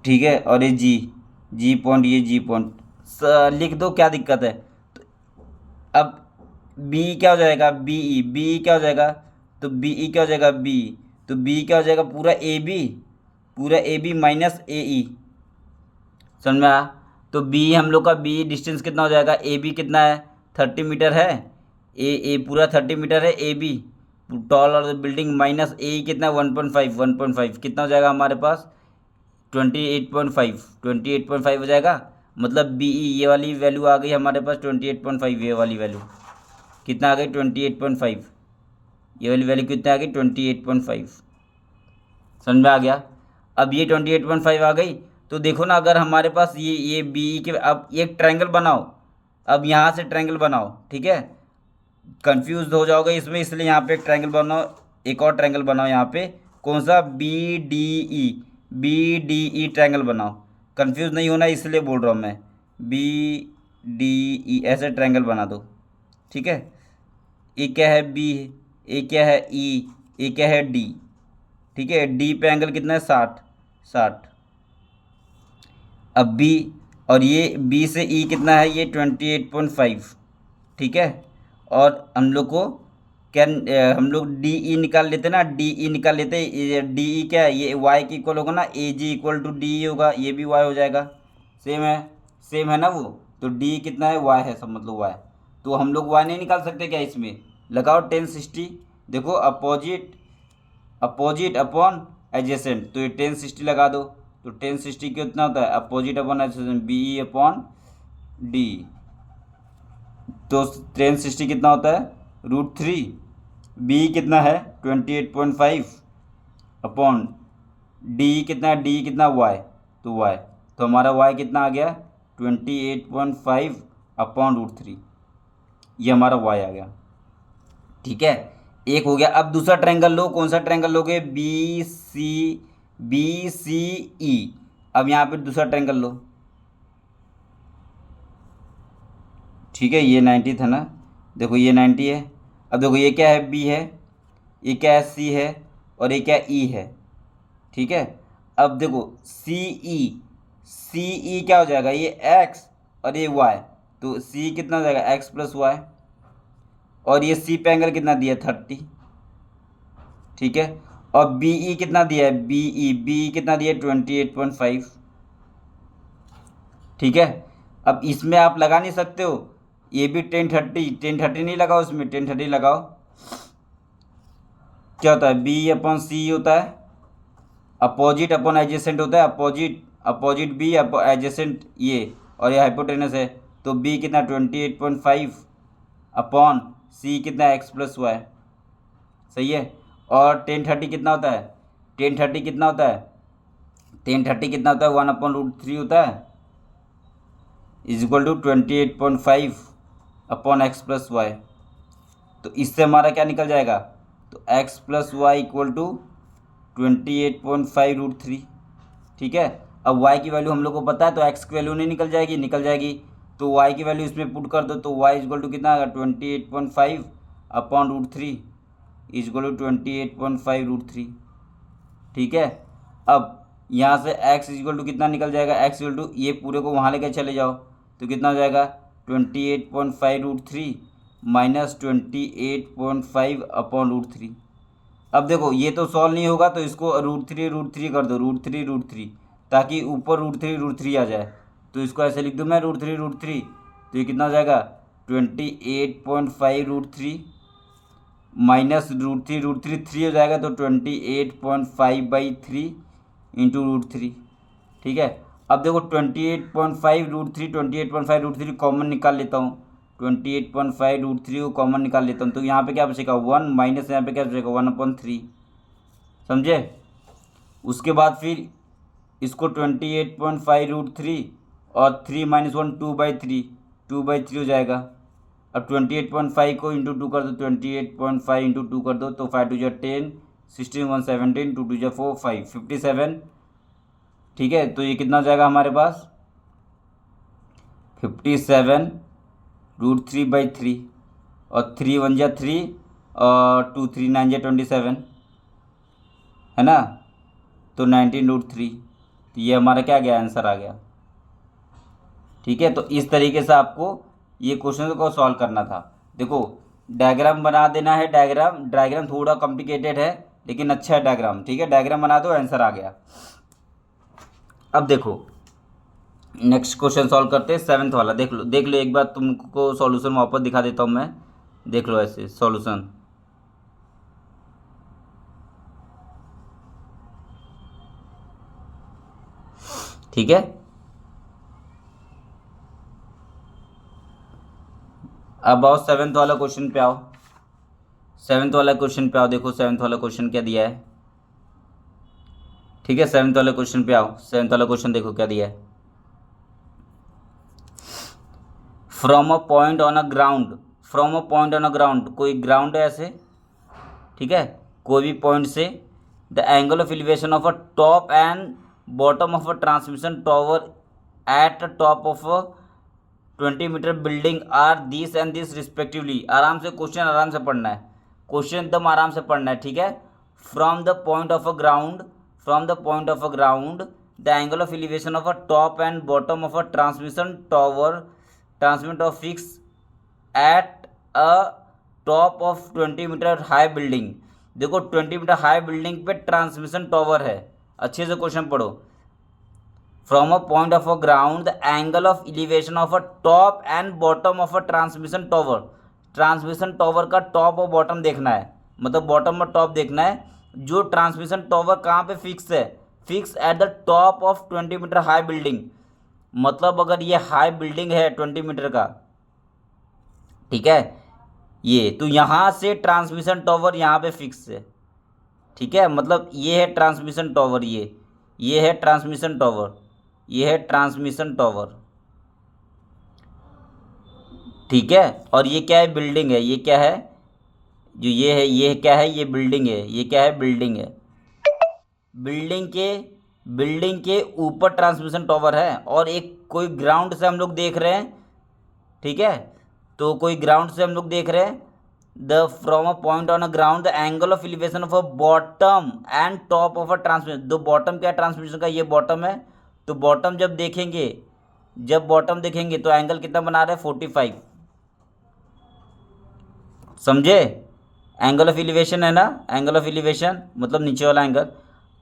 ठीक है, और ये जी, जी पॉइंट, ये जी पॉइंट लिख दो, क्या दिक्कत है। तो अब बी क्या हो जाएगा, बी ई, बी ई क्या हो जाएगा, तो बी ई क्या हो जाएगा, बी, तो बी क्या हो जाएगा, पूरा ए बी, पूरा ए बी माइनस ए ई, समझ में आया। तो बी हम लोग का बी डिस्टेंस कितना हो जाएगा, ए बी कितना है, 30 मीटर है, ए पूरा 30 मीटर है ए बी टॉल और बिल्डिंग, माइनस ए कितना, 1.5, 1.5 कितना हो जाएगा हमारे पास, 28.5, 28.5 हो जाएगा। मतलब बी ई ये वाली वैल्यू आ गई हमारे पास 28.5, ये वाली वैल्यू कितना आ गई, 28.5। ये वाली वैल्यू कितनी आ गई 28.5। समझ में आ गया। अब ये 28.5 आ गई तो देखो ना, अगर हमारे पास ये बी के, अब एक ट्रायंगल बनाओ, अब यहाँ से ट्रायंगल बनाओ, ठीक है। कंफ्यूज हो जाओगे इसमें, इसलिए यहाँ पे एक ट्रायंगल बनाओ, एक और ट्रायंगल बनाओ यहाँ पे। कौन सा? बी डी ई ट्रायंगल बनाओ। कंफ्यूज नहीं होना इसलिए बोल रहा हूँ मैं। BDE ऐसे ट्रायंगल बना दो, ठीक है। ए क्या है? बी। ए क्या है? ई। ए क्या है? डी। ठीक है, डी पे एंगल कितना है? 60। 60। अब बी, और ये बी से ई कितना है? ये 28.5, ठीक है। और हम लोग को क्या, हम लोग डी ई निकाल लेते ना, डी ई निकाल लेते। डी ई क्या है? ये वाई के इक्वल होगा ना, ए जी इक्वल टू डी ई होगा, ये भी वाई हो जाएगा। सेम है, सेम है ना वो। तो डी कितना है? वाई है, सब मतलब वाई। तो हम लोग वाई नहीं निकाल सकते क्या इसमें? लगाओ 1060। देखो अपोजिट, अपोजिट अपॉन एडजेसेंट, तो ये 1060 लगा दो। तो 1060 कितना होता है? Opposite upon adjacent, B E upon D. तो 1060 कितना होता है? √3। बी कितना है? 28.5 अपॉन डी कितना है? डी कितना? वाई। तो वाई, तो हमारा वाई कितना आ गया? 28.5 अपॉन √3। ये हमारा वाई आ गया, ठीक है। एक हो गया। अब दूसरा ट्रायंगल लो। कौन सा ट्रायंगल लोगे? BCE। अब यहाँ पे दूसरा ट्रायंगल लो, ठीक है। ये 90 था ना, देखो ये 90 है। अब देखो ये क्या है? बी है, ये क्या है? सी है, और ये क्या? ई है, ठीक है। अब देखो सी ई क्या हो जाएगा? ये एक्स और ये वाई, तो सी कितना हो जाएगा? X plus Y. और ये सी पे एंगल कितना दिया? 30, ठीक है। और बी ई कितना दिया है? बी ई कितना दिया है? 28.5, ठीक है। अब इसमें आप लगा नहीं सकते हो, ये भी 1030 नहीं लगाओ इसमें, 1030 लगाओ। क्या होता है? बी अपॉन सी होता है, अपोजिट अपॉन एडजेसेंट होता है, अपोजिट, अपोजिट बी एडजेसेंट ये, और ये हाइपोटेनस है। तो बी कितना? 28.5 अपॉन सी कितना? एक्स प्लस वाई, सही है। और 1030 कितना होता है? 1030 कितना होता है? 1030 कितना होता है? 1/√3 होता है, is equal to 28.5 upon X plus Y. तो इससे हमारा क्या निकल जाएगा? तो x plus Y equal to 28.5 √3, ठीक है। अब y की वैल्यू हम लोग को पता है, तो x की वैल्यू नहीं निकल जाएगी? निकल जाएगी। तो y की वैल्यू इसमें पुट कर दो, तो y इजक्वल टू कितना आएगा? 28.5 अपॉन √3 इजक्वल टू 28.5 √3, ठीक है। अब यहाँ से x इजक्वल टू कितना निकल जाएगा? x इक्वल टू, ये पूरे को वहाँ लेकर चले जाओ, तो कितना हो जाएगा? 28.5 √3 माइनस 28.5 अपॉन √3। अब देखो ये तो सॉल्व नहीं होगा, तो इसको √3 कर दो, √3 ताकि ऊपर √3 आ जाए। तो इसको ऐसे लिख दूँ मैं, √3 तो ये कितना हो जाएगा? 28.5 √3 माइनस √3 3 हो जाएगा, तो 28.5/3 इंटू √3, ठीक है। अब देखो 28.5 √3, 28.5 √3 कॉमन निकाल लेता हूँ। 28.5 √3 को कॉमन निकाल लेता हूँ, तो यहाँ पे क्या बचेगा? 1 माइनस यहाँ पे क्या बचेगा? 1/3, समझे। उसके बाद फिर इसको 28.5 √3 और 3 माइनस 1 2/3 हो जाएगा। अब 28.5 को इंटू 2 कर दो, 28.5 इंटू 2 कर दो, तो 5 2 10, 16 1 17, 2 2 4 5 57, ठीक है। तो ये कितना हो जाएगा हमारे पास? 57 √3/3, और 3 1 जा 3, और 2 3 9 जा 27, है ना। तो 19 √3, तो ये हमारा क्या गया? आंसर आ गया, ठीक है। तो इस तरीके से आपको ये क्वेश्चन को सॉल्व करना था। देखो डायग्राम बना देना है, डायग्राम थोड़ा कॉम्प्लिकेटेड है लेकिन अच्छा है डायग्राम, ठीक है। डायग्राम बना दो, आंसर आ गया। अब देखो नेक्स्ट क्वेश्चन सॉल्व करते हैं, 7th वाला। देख लो एक बार, तुमको सॉल्यूशन वापस दिखा देता हूँ मैं, देख लो ऐसे सॉल्यूशन, ठीक है। अब आओ 7th वाला क्वेश्चन पे आओ। सेवन्थ वाला क्वेश्चन पे आओ, देखो सेवन्थ वाला क्वेश्चन क्या दिया है। ठीक है, सेवन्थ वाले क्वेश्चन पे आओ, सेवन्थ वाला क्वेश्चन देखो क्या दिया है। From a point on a ground, from a point on a ground, कोई ग्राउंड है ऐसे, ठीक है, कोई भी पॉइंट से, the angle of elevation of a top and bottom of a transmission tower at top of 20 metre building are this and this respectively. आराम से क्वेश्चन, आराम से पढ़ना है क्वेश्चन, एकदम आराम से पढ़ना है, ठीक है। From the point of a ground, from the point of a ground the angle of elevation of a top and bottom of a transmission tower, transmit of fix at a top of 20 metre high building. देखो 20 metre high building पे transmission tower है, अच्छे से question पढ़ो। From a point of a ground the angle of elevation of a top and bottom of a transmission tower, transmission tower का top और bottom देखना है, मतलब बॉटम और टॉप देखना है। जो ट्रांसमिशन टॉवर कहाँ पे फिक्स है, fix at the top of 20 metre high building, मतलब अगर ये हाई बिल्डिंग है 20 मीटर का, ठीक है, ये तो यहाँ से ट्रांसमिशन टॉवर यहाँ पे फिक्स है, ठीक है, मतलब ये है ट्रांसमिशन टॉवर, ये है ट्रांसमिशन टॉवर, ये है ट्रांसमिशन टॉवर, ठीक है। और ये क्या है, बिल्डिंग है, ये क्या है, जो ये है, ये क्या है, ये बिल्डिंग है, ये क्या है, बिल्डिंग है। बिल्डिंग के बिल्डिंग के ऊपर ट्रांसमिशन टॉवर है, और एक कोई ग्राउंड से हम लोग देख रहे हैं, ठीक है, तो कोई ग्राउंड से हम लोग देख रहे हैं, the from a point on a ground the angle of elevation of a bottom and top of a transmission, दो बॉटम क्या है ट्रांसमिशन का, ये बॉटम है, तो बॉटम जब देखेंगे, जब बॉटम देखेंगे तो एंगल कितना बना रहे हैं, 45, समझे। एंगल ऑफ एलिवेशन है ना, एंगल ऑफ एलिवेशन मतलब नीचे वाला एंगल।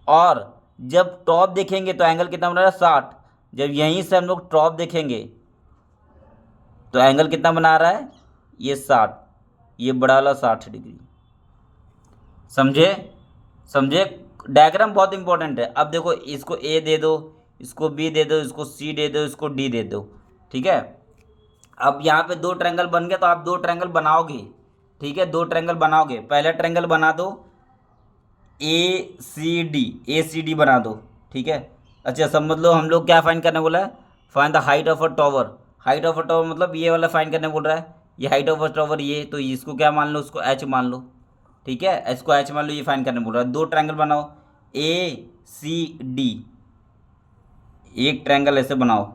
और जब टॉप देखेंगे तो एंगल कितना बना रहा है, 60। जब यहीं से हम लोग टॉप देखेंगे तो एंगल कितना बना रहा है, ये 60, ये बड़ा वाला 60 डिग्री, समझे, समझे। डायग्राम बहुत इंपॉर्टेंट है। अब देखो इसको ए दे दो, इसको बी दे दो, इसको सी दे दो, इसको डी दे दो, ठीक है। अब यहाँ पे दो ट्रायंगल बन गया, तो आप दो ट्रायंगल बनाओगे, ठीक है, दो ट्रायंगल बनाओगे। पहला ट्रायंगल बना दो ए सी डी बना दो, ठीक है। अच्छा समझ लो, हम लोग क्या फाइंड करने बोला है, find the height of a tower. Height of a tower मतलब ये वाला फाइंड करने बोल रहा है, ये हाइट ऑफ अ टावर, ये तो इसको क्या मान लो, उसको एच मान लो, ठीक है, एच को एच मान लो, ये फाइंड करने बोल रहा है। दो ट्रायंगल बनाओ ए सी डी, एक ट्रायंगल ऐसे बनाओ,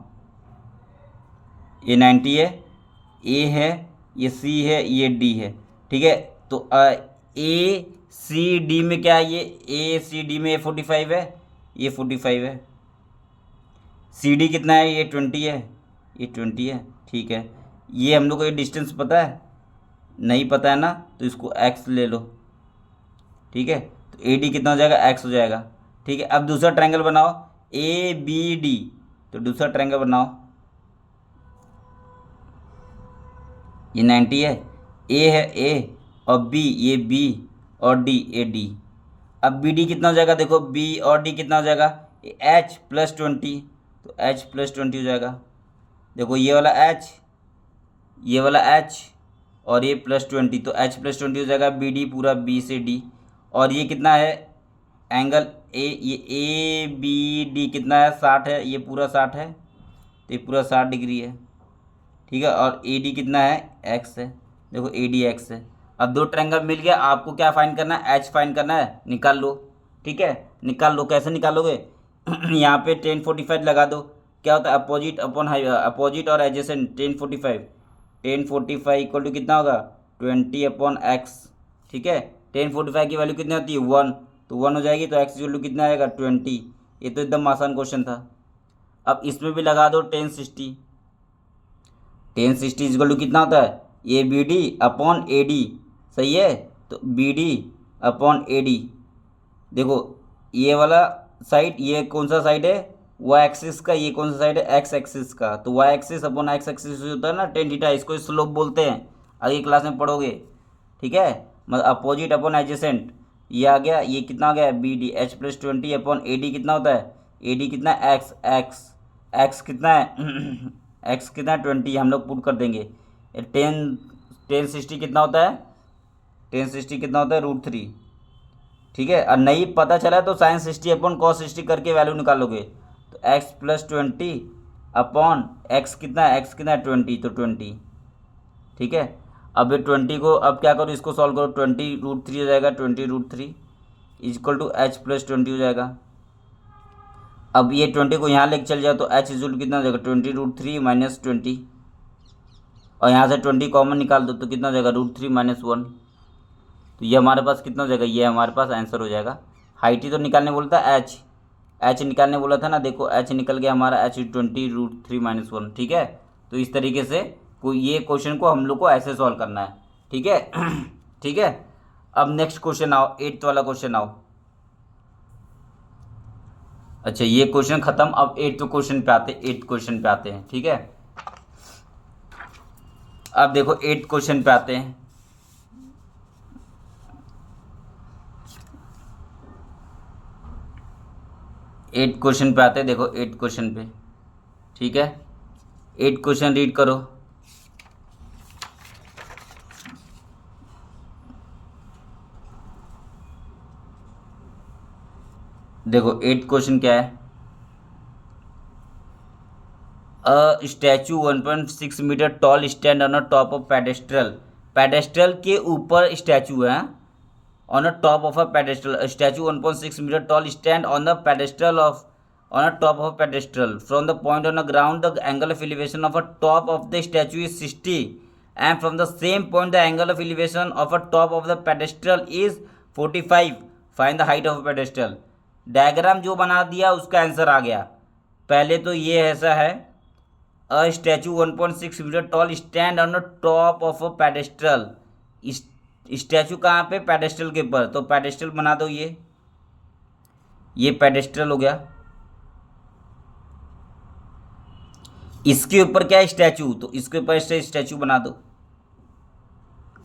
ये 90 है, ए है, ये सी है, ये डी है, ठीक है। तो ए सी डी में क्या है, ये ए सी डी में 45 है, ये 45 है। सी डी कितना है, ये 20 है, ये 20 है, ठीक है। ये हम लोग को ये डिस्टेंस पता है, नहीं पता है ना, तो इसको एक्स ले लो, ठीक है। तो ए डी कितना हो जाएगा, एक्स हो जाएगा, ठीक है। अब दूसरा ट्रायंगल बनाओ ए बी डी, तो दूसरा ट्रायंगल बनाओ, ये 90 है, ए है ए, और बी, ये बी, और डी, ए डी। अब बी डी कितना हो जाएगा, देखो बी और डी कितना हो जाएगा, एच प्लस 20, तो एच प्लस 20 हो जाएगा। देखो ये वाला एच, ये वाला एच, और ये प्लस 20, तो एच प्लस 20 हो जाएगा, बी डी पूरा बी से डी। और ये कितना है एंगल ए बी डी कितना है, 60 है, ये पूरा 60 है, तो ये पूरा 60 डिग्री है, ठीक है। और ए डी कितना है, एक्स है, देखो ए डी एक्स है। अब दो ट्रायंगल मिल गया, आपको क्या फाइंड करना है, एच फाइंड करना है, निकाल लो, ठीक है, निकाल लो। कैसे निकालोगे यहाँ पे 1045 लगा दो, क्या होता है, अपोजिट अपॉन हाई, अपोजिट और एडजेसेंट, 1045, 1045 इक्वल टू कितना होगा, 20/x, ठीक है। 1045 की वैल्यू कितनी होती है, 1, तो 1 हो जाएगी, तो x इक्वल टू कितना आएगा, 20। ये तो एकदम आसान क्वेश्चन था। अब इसमें भी लगा दो 1060, 1060 इक्वल टू कितना होता है, A B D upon A D, सही है। तो B D upon A D, देखो ये वाला साइड, ये कौन सा साइड है, वाई एक्सिस का, ये कौन सा साइड है, एक्स एक्सिस का, तो y axis upon x axis होता है ना, टेन थीटा, इसको स्लोप बोलते हैं, अगली क्लास में पढ़ोगे, ठीक है। मतलब अपोजिट अपॉन एडजेसेंट, ये आ गया, ये कितना आ गया, B D, h plus 20 upon A D कितना होता है, ए डी कितना, एक्स एक्स एक्स कितना है एक्स कितना है, 20, हम लोग पुट कर देंगे। 10 1060 कितना होता है, 1060 कितना होता है √3, ठीक है। और नहीं पता चला तो sin60 अपॉन cos60 करके वैल्यू निकालोगे, तो x + 20 अपॉन x कितना है, x कितना है 20, तो 20, ठीक है। अब ये 20 को अब क्या करो, इसको सॉल्व करो, 20 √3 हो जाएगा, 20 √3 इक्वल टू h + 20 हो जाएगा। अब ये 20 को यहाँ लेके चल जाओ तो h इक्वल कितना हो जाएगा, 20 √3 - 20, और यहाँ से 20 कॉमन निकाल दो तो कितना हो जाएगा, √3 - 1, तो ये हमारे पास कितना हो जाएगा, ये हमारे पास आंसर हो जाएगा। हाइट ही तो निकालने बोला था, एच निकालने बोला था ना, देखो एच निकल गया हमारा, h 20 √3 - 1, ठीक है। तो इस तरीके से ये क्वेश्चन को हम लोग को ऐसे सॉल्व करना है, ठीक है। ठीक है। अब नेक्स्ट क्वेश्चन आओ, 8th वाला क्वेश्चन आओ। अच्छा ये क्वेश्चन खत्म, अब 8th क्वेश्चन पे आते, 8th क्वेश्चन पे आते हैं, ठीक है। अब देखो 8th क्वेश्चन पे आते हैं। एट क्वेश्चन पे आते हैं, देखो 8th क्वेश्चन पे, ठीक है। 8th क्वेश्चन रीड करो। देखो 8th क्वेश्चन क्या है, a statue 1.6 metre tall stand on a top of pedestal, pedestal के ऊपर स्टैचू है, on a top of a pedestal, a statue 1.6 meter tall stand on the pedestal of on a top of a pedestal, from the point on the ground the angle of elevation of a top of the statue is 60, and from the same point the angle of elevation of a top of the pedestal is 45, find the height of a pedestal। Diagram जो बना दिया उसका answer आ गया। पहले तो ये ऐसा है, a statue 1.6 metre tall stand on the top of a pedestal, statue कहाँ पे, पेडेस्ट्रल के ऊपर, तो पेडेस्ट्रल बना दो, ये पेडेस्ट्रल हो गया। इसके ऊपर क्या है, स्टैचू, तो इसके ऊपर स्टैचू बना दो,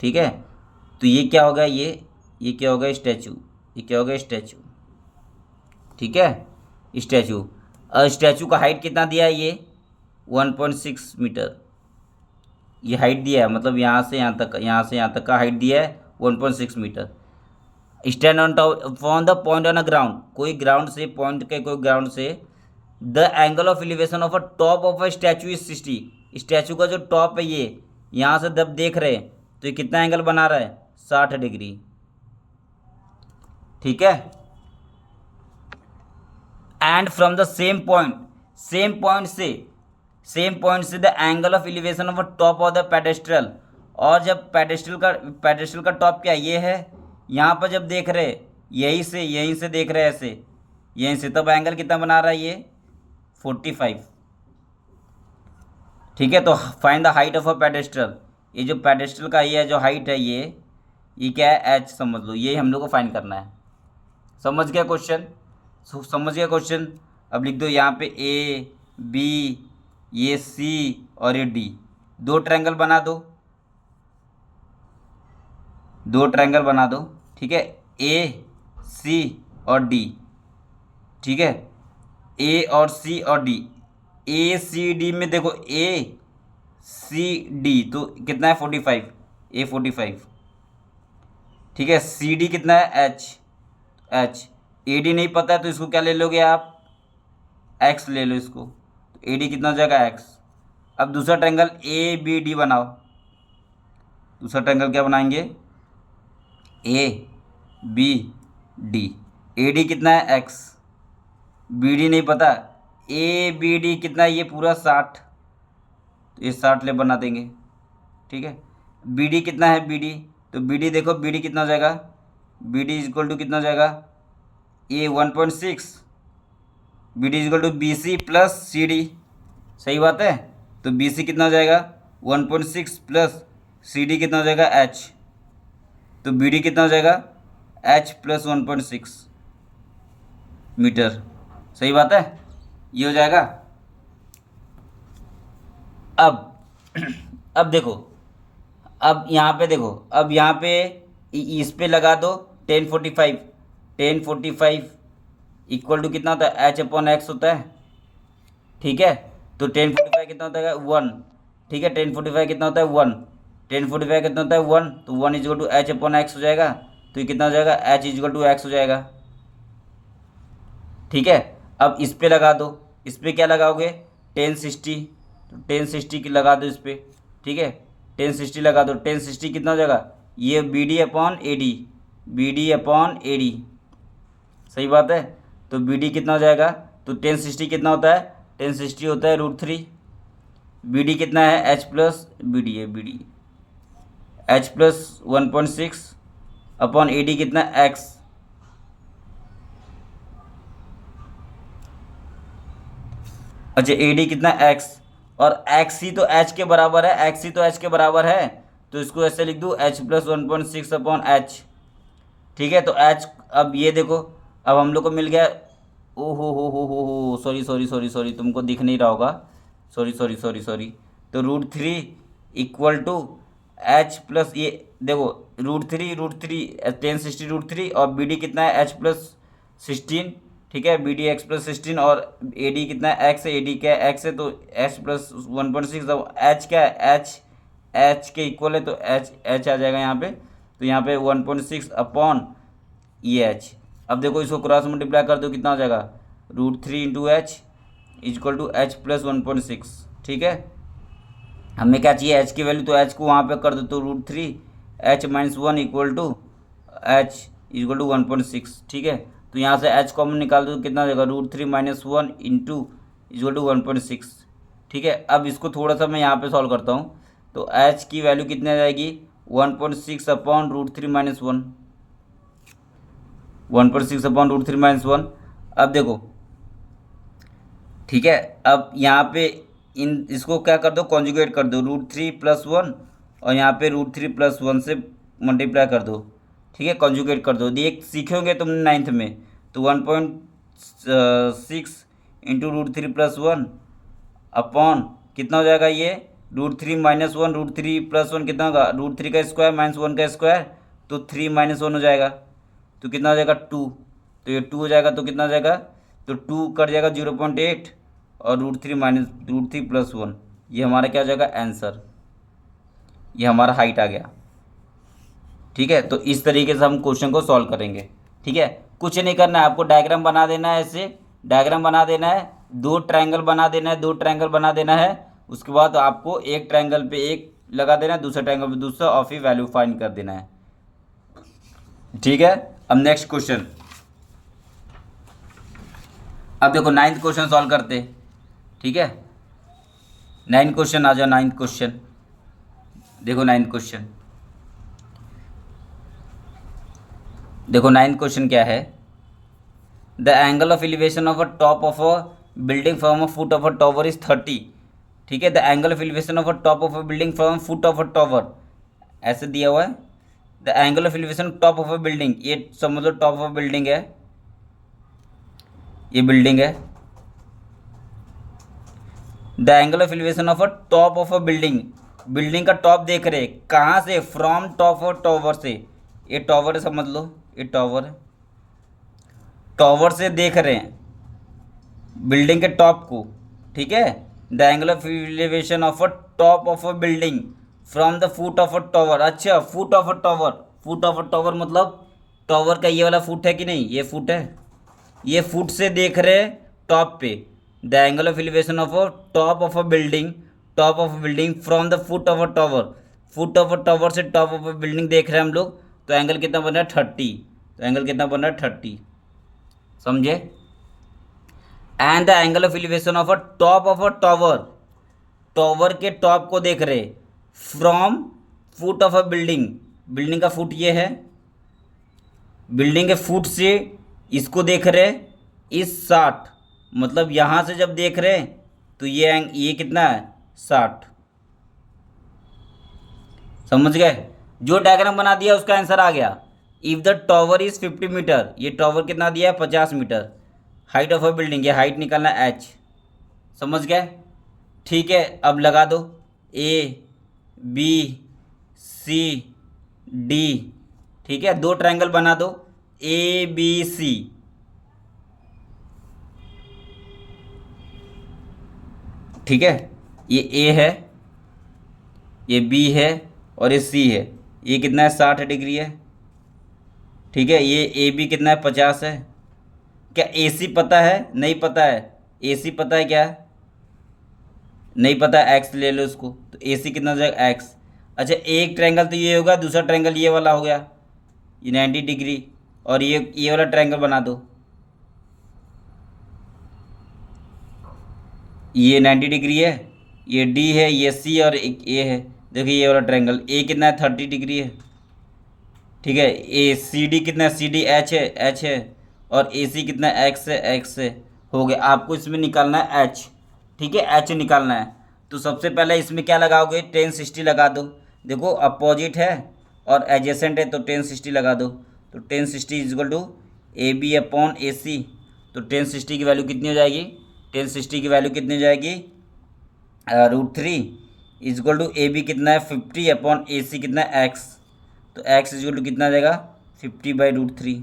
ठीक है। तो ये क्या होगा, ये क्या होगा, स्टैचू, ये क्या होगा, स्टैचू, ठीक है, स्टैचू। स्टैचू का हाइट कितना दिया है, ये 1.6 मीटर, ये हाइट दिया है, मतलब यहाँ से यहाँ तक, यहाँ से यहाँ तक का हाइट दिया है 1.6 metre. Stand on top from the point on a ground, कोई ग्राउंड से, पॉइंट के कोई ग्राउंड से, the angle of elevation of a top of a statue is 60, statue का जो टॉप है ये, यहाँ से जब देख रहे हैं तो ये कितना एंगल बना रहा है, 60 डिग्री, ठीक है। And from the same point, same point से the angle of elevation of a top of the pedestal, और जब पेडेस्ट्रल का टॉप क्या ये है, यहाँ पर जब देख रहे यहीं से देख रहे हैं ऐसे, यहीं से, तब एंगल कितना बना रहा है ये 45, ठीक है। तो find the height of a pedestal, ये जो पेडेस्ट्रल का ये जो हाइट है ये क्या है, एच समझ लो, ये हम लोग को फाइंड करना है। समझ गया क्वेश्चन, समझ गया क्वेश्चन। अब लिख दो यहाँ पे ए बी, ये सी और ये डी, दो ट्रायंगल बना दो, ठीक है, ए सी और डी, ठीक है, ए और सी और डी। ए सी डी में देखो, ए सी डी तो कितना है 45, ए 45, ठीक है। सी डी कितना है, एच ए डी नहीं पता है तो इसको क्या ले लोगे आप, एक्स ले लो इसको, तो ए डी कितना हो जाएगा, एक्स। अब दूसरा ट्रायंगल ए बी डी बनाओ, दूसरा ट्रायंगल क्या बनाएंगे, A B D, A D कितना है, एक्स, बी डी नहीं पता, ए बी डी कितना है, ये पूरा 60, तो ये 60 ले बना देंगे, ठीक है। बी डी कितना है, बी डी, तो बी डी देखो, बी डी कितना हो जाएगा, बी डी इक्वल टू कितना हो जाएगा, A 1.6, B D equal to B C plus C D, सही बात है। तो बी सी कितना हो जाएगा 1.6 प्लस सी डी कितना हो जाएगा, एच, तो बी डी कितना हो जाएगा, एच प्लस 1.6 मीटर, सही बात है, ये हो जाएगा। अब देखो, अब यहाँ पे देखो, अब यहाँ पे इस पे लगा दो 1045 इक्वल टू कितना होता है, एच अपॉन एक्स होता है, ठीक है। तो 1045 कितना होता है, 1, ठीक है, 1045 कितना होता है, 1, 1045 कितना होता है 1, तो 1 equal to h upon x हो जाएगा, तो ये कितना हो जाएगा एच इजल टू एक्स हो जाएगा। ठीक है, अब इस पे लगा दो, इस पे क्या लगाओगे 1060, तो 1060 की लगा दो इस पे। ठीक है, 1060 लगा दो, 1060 कितना हो जाएगा ये B D upon A D, B D upon A D, सही बात है। तो बी डी कितना हो जाएगा, तो 1060 कितना होता है 1060 होता है √3, बी डी कितना है एच प्लस बी डी है, B D h plus 1.6 upon A D कितना एक्स, अच्छा ए डी कितना एक्स, और एक्स ही तो एच के बराबर है, एक्स ही तो एच के बराबर है, तो इसको ऐसे लिख दूँ एच प्लस 1.6 अपॉन एच। ठीक है, तो एच, अब ये देखो, अब हम लोग को मिल गया, ओ हो सॉरी सॉरी सॉरी सॉरी, तुमको दिख नहीं रहा होगा, सॉरी सॉरी सॉरी सॉरी, तो √3 इक्वल टू एच प्लस, ये देखो √3 1060 √3, और बी डी कितना है एच प्लस 16, ठीक है, बी डी एक्स प्लस 16, और ए डी कितना है एक्स है, ए डी क्या है एक्स है, तो एच प्लस 1.6, अब एच क्या है एच, एच के इक्वल है, तो एच एच आ जाएगा यहाँ पे, तो यहाँ पे 1.6 अपॉन ये एच। अब देखो इसको क्रॉस मल्टीप्लाई कर दो, कितना हो जाएगा √3 into h is equal to h plus 1.6। ठीक है, हमें क्या चाहिए एच की वैल्यू, तो एच को वहाँ पे कर दो, तो √3 एच minus 1 equal to h equal to 1.6। ठीक है, तो यहाँ से एच कॉमन निकाल दो, कितना हो जाएगा √3 माइनस 1 इंटू इक्वल टू 1.6। ठीक है, अब इसको थोड़ा सा मैं यहाँ पे सॉल्व करता हूँ, तो एच की वैल्यू कितनी आ जाएगी 1.6 अपॉन √3 माइनस 1, 1.6 अपॉन √3 माइनस 1। अब देखो, ठीक है, अब यहाँ पे इन इसको क्या कर दो कॉन्जुगेट कर दो, √3 प्लस 1, और यहाँ पे √3 प्लस 1 से मल्टीप्लाई कर दो। ठीक है, कॉन्जुगेट कर दो, देख सीखोगे तुमने 9th में, तो 1.6 इंटू √3 प्लस 1 अपॉन कितना हो जाएगा ये √3 माइनस 1, √3 प्लस 1 कितना होगा √3 का स्क्वायर माइनस 1 का स्क्वायर, तो 3 माइनस 1 हो जाएगा, तो कितना हो जाएगा 2, तो ये 2 हो जाएगा, तो कितना हो जाएगा, तो 2 कट जाएगा 0.8, और √3 माइनस √3 प्लस 1, ये हमारा क्या हो जाएगा आंसर, ये हमारा हाइट आ गया। ठीक है, तो इस तरीके से हम क्वेश्चन को सॉल्व करेंगे। ठीक है, कुछ नहीं करना है आपको, डायग्राम बना देना है, ऐसे डायग्राम बना देना है, 2 ट्रायंगल बना देना है, 2 ट्रायंगल बना देना है, उसके बाद आपको एक ट्रायंगल पे एक लगा देना है, दूसरे ट्रायंगल पे दूसरा, और फिर वैल्यू फाइंड कर देना है। ठीक है, अब नेक्स्ट क्वेश्चन, अब देखो 9th क्वेश्चन सॉल्व करते। ठीक है, 9th क्वेश्चन आ जाओ, 9th क्वेश्चन देखो, 9th क्वेश्चन देखो, 9th क्वेश्चन क्या है, the angle of elevation of a top of a building from a foot of a tower is 30। ठीक है, the angle of elevation of a top of a building from foot of a tower, ऐसे दिया हुआ है, the angle of elevation top of a building, ये समझ लो top of a building है, ये बिल्डिंग है, the angle of elevation of a top of a building, building का टॉप देख रहे कहाँ से, फ्रॉम टॉप ऑफ टॉवर से, ये टॉवर है समझ लो, ये टॉवर है, टॉवर से देख रहे हैं बिल्डिंग के टॉप को। ठीक है, the angle of elevation of a top of a building from the foot of a tower, अच्छा foot of a tower, foot of a tower मतलब टॉवर का ये वाला फुट है कि नहीं, ये फुट है, ये फुट से देख रहे हैं टॉप पे, the angle of elevation of a top of a building, top of a building from the foot of a tower, foot of a tower से टॉप ऑफ अ बिल्डिंग देख रहे हैं हम लोग, तो एंगल कितना बन रहा है 30, तो एंगल कितना बन रहा है 30, समझे। And the angle of elevation of a top of a tower, tower के टॉप को देख रहे from foot of a building, building का फुट ये है, बिल्डिंग के फुट से इसको देख रहे इस 60, मतलब यहाँ से जब देख रहे तो ये कितना है 60, समझ गए, जो डायग्राम बना दिया उसका आंसर आ गया। If the tower is 50 metre, ये टॉवर कितना दिया है 50 metre, height of a building, ये हाइट निकालना एच, समझ गए। ठीक है, अब लगा दो ए बी सी डी, ठीक है, 2 ट्रायंगल बना दो ए बी सी, ठीक है, ये ए है, ये बी है, और ये सी है, ये कितना है 60 डिग्री है। ठीक है, ये ए बी कितना है 50 है। क्या ए सी पता है? नहीं पता है। ए सी पता है क्या? नहीं पता, एक्स ले लो इसको, तो ए सी कितना हो जाएगा एक्स। अच्छा, एक ट्रायंगल तो ये होगा, दूसरा ट्रायंगल ये वाला हो गया, ये 90 डिग्री, और ये वाला ट्रायंगल बना दो, ये 90 डिग्री है, ये डी है, ये सी और एक ए है। देखिए ये वाला ट्रायंगल ए कितना है 30 डिग्री है। ठीक है, ए सी डी कितना है, सी डी एच है, एच है, और ए सी कितना है एक्स है, एक्स है। हो गया, आपको इसमें निकालना है एच। ठीक है, एच निकालना है। तो सबसे पहले इसमें क्या लगाओगे, 1060 लगा दो। देखो अपोजिट है और एडजेसेंट है, तो 1060 लगा दो। तो 1060 is equal to A B upon A C. तो 1060 की वैल्यू कितनी हो जाएगी, 1060 की वैल्यू कितनी हो जाएगी, √3 is equal to A B कितना है 50 अपॉन ए सी कितना है एक्स। तो एक्स इज इक्वल टू कितना आ जाएगा 50/√3।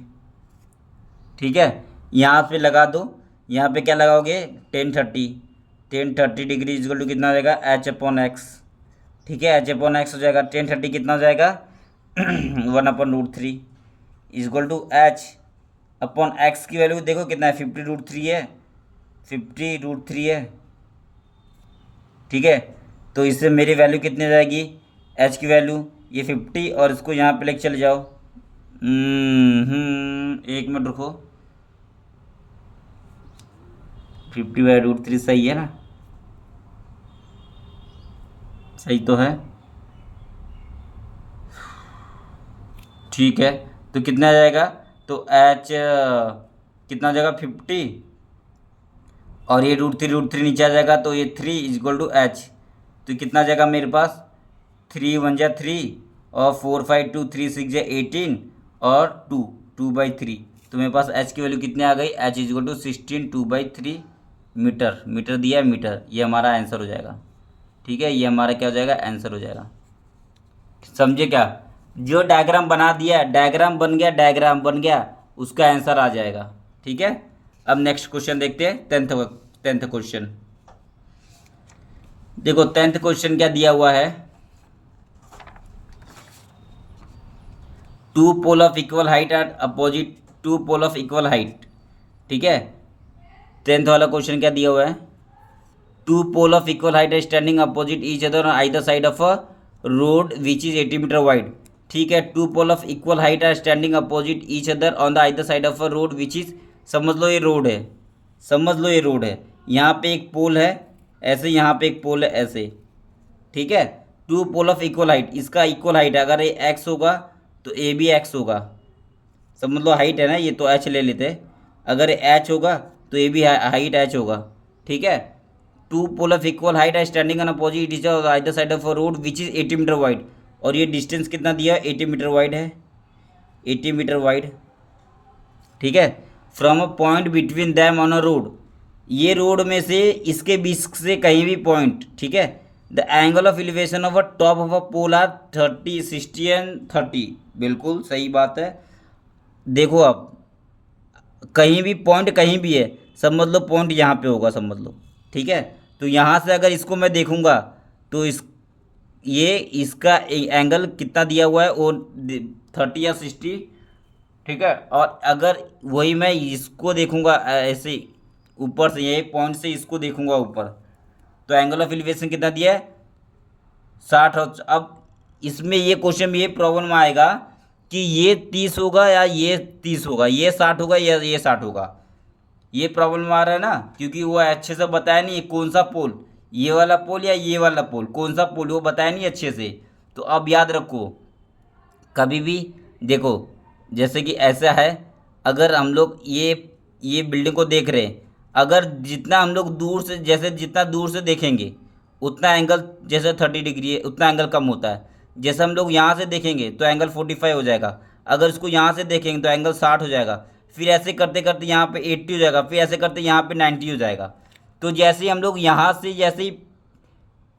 ठीक है, यहाँ पे लगा दो, यहाँ पे क्या लगाओगे 1030 डिग्री इज इक्वल टू कितना आ जाएगा एच अपॉन एक्स। ठीक है, एच अपॉन एक्स हो जाएगा 1030 कितना हो जाएगा 1/√3 is equal to h upon x की वैल्यू देखो कितना है 50√3 है, 50√3 है। ठीक है, तो इससे मेरी वैल्यू कितनी हो जाएगी, एच की वैल्यू ये 50, और इसको यहाँ पे लेके चले जाओ। एक मिनट रुको, 50/√3 सही है ना, सही तो है। ठीक है, तो कितना आ जाएगा, तो एच कितना हो जाएगा 50, और ये √3 नीचे आ जाएगा, तो ये 3 इज इक्वल टू एच। तो कितना आ जाएगा मेरे पास 3 1 जा 3, और 4 5 2 3 6 जा 18, और 2/3। तो मेरे पास एच की वैल्यू कितनी आ गई, h is equal to 16 2/3 metre. Metre दिया है, मीटर, ये हमारा आंसर हो जाएगा। ठीक है, ये हमारा क्या हो जाएगा, आंसर हो जाएगा। समझे क्या, जो डायग्राम बना दिया, डायग्राम बन गया, डायग्राम बन गया, उसका आंसर आ जाएगा। ठीक है, अब नेक्स्ट क्वेश्चन देखते हैं, टेंथ क्वेश्चन। देखो 10th क्वेश्चन क्या दिया हुआ है, two pole of equal height are opposite to pole of equal height. ठीक है, 10th वाला क्वेश्चन क्या दिया हुआ है, two pole of equal height are standing opposite each other on either side of a road which is 80 metre wide. ठीक है, two pole of equal height are standing opposite each other on the either side of a road which is, समझ लो ये road है, समझ लो ये road है, यहाँ पे एक पोल है ऐसे, यहाँ पे एक पोल है ऐसे। ठीक है, two pole of equal height, इसका इक्वल हाइट है, अगर ये एक्स होगा तो ए भी एक्स होगा, समझ लो हाइट है ना, ये तो एच ले लेते हैं, अगर एच होगा तो ये भी हाइट एच होगा। ठीक है, two pole of equal height है standing on opposite each other either side of a road which is 80 metre wide, और ये डिस्टेंस कितना दिया है 80 मीटर वाइड है, 80 मीटर वाइड। ठीक है, from a point between them on a road, ये रोड में से इसके बीच से कहीं भी पॉइंट। ठीक है, the angle of elevation of a top of a pole are 30 60 and 30। बिल्कुल सही बात है। देखो अब कहीं भी पॉइंट कहीं भी है, समझ लो पॉइंट यहाँ पे होगा, समझ लो। ठीक है, तो यहाँ से अगर इसको मैं देखूँगा तो इस ये इसका एंगल कितना दिया हुआ है, वो 30 या 60। ठीक है, और अगर वही मैं इसको देखूँगा ऐसे ऊपर से, ये पॉइंट से इसको देखूँगा ऊपर, तो एंगल ऑफ एलिवेशन कितना दिया है 60। अब इसमें ये क्वेश्चन में ये प्रॉब्लम आएगा कि ये 30 होगा या ये 30 होगा, ये 60 होगा या ये 60 होगा, ये प्रॉब्लम आ रहा है ना, क्योंकि वो अच्छे से बताया नहीं कौन सा पोल, ये वाला पोल या ये वाला पोल, कौन सा पोल वो बताया नहीं अच्छे से। तो अब याद रखो, कभी भी देखो, जैसे कि ऐसा है, अगर हम लोग ये बिल्डिंग को देख रहे हैं, अगर जितना हम लोग दूर से, जैसे जितना दूर से देखेंगे उतना एंगल, जैसे 30 डिग्री है उतना एंगल कम होता है। जैसे हम लोग यहाँ से देखेंगे तो एंगल 45 हो जाएगा, अगर इसको यहाँ से देखेंगे तो एंगल 60 हो जाएगा, फिर ऐसे करते करते यहाँ पे 80 हो जाएगा, फिर ऐसे करते यहाँ पे 90 हो जाएगा। तो जैसे ही हम लोग यहाँ से जैसे ही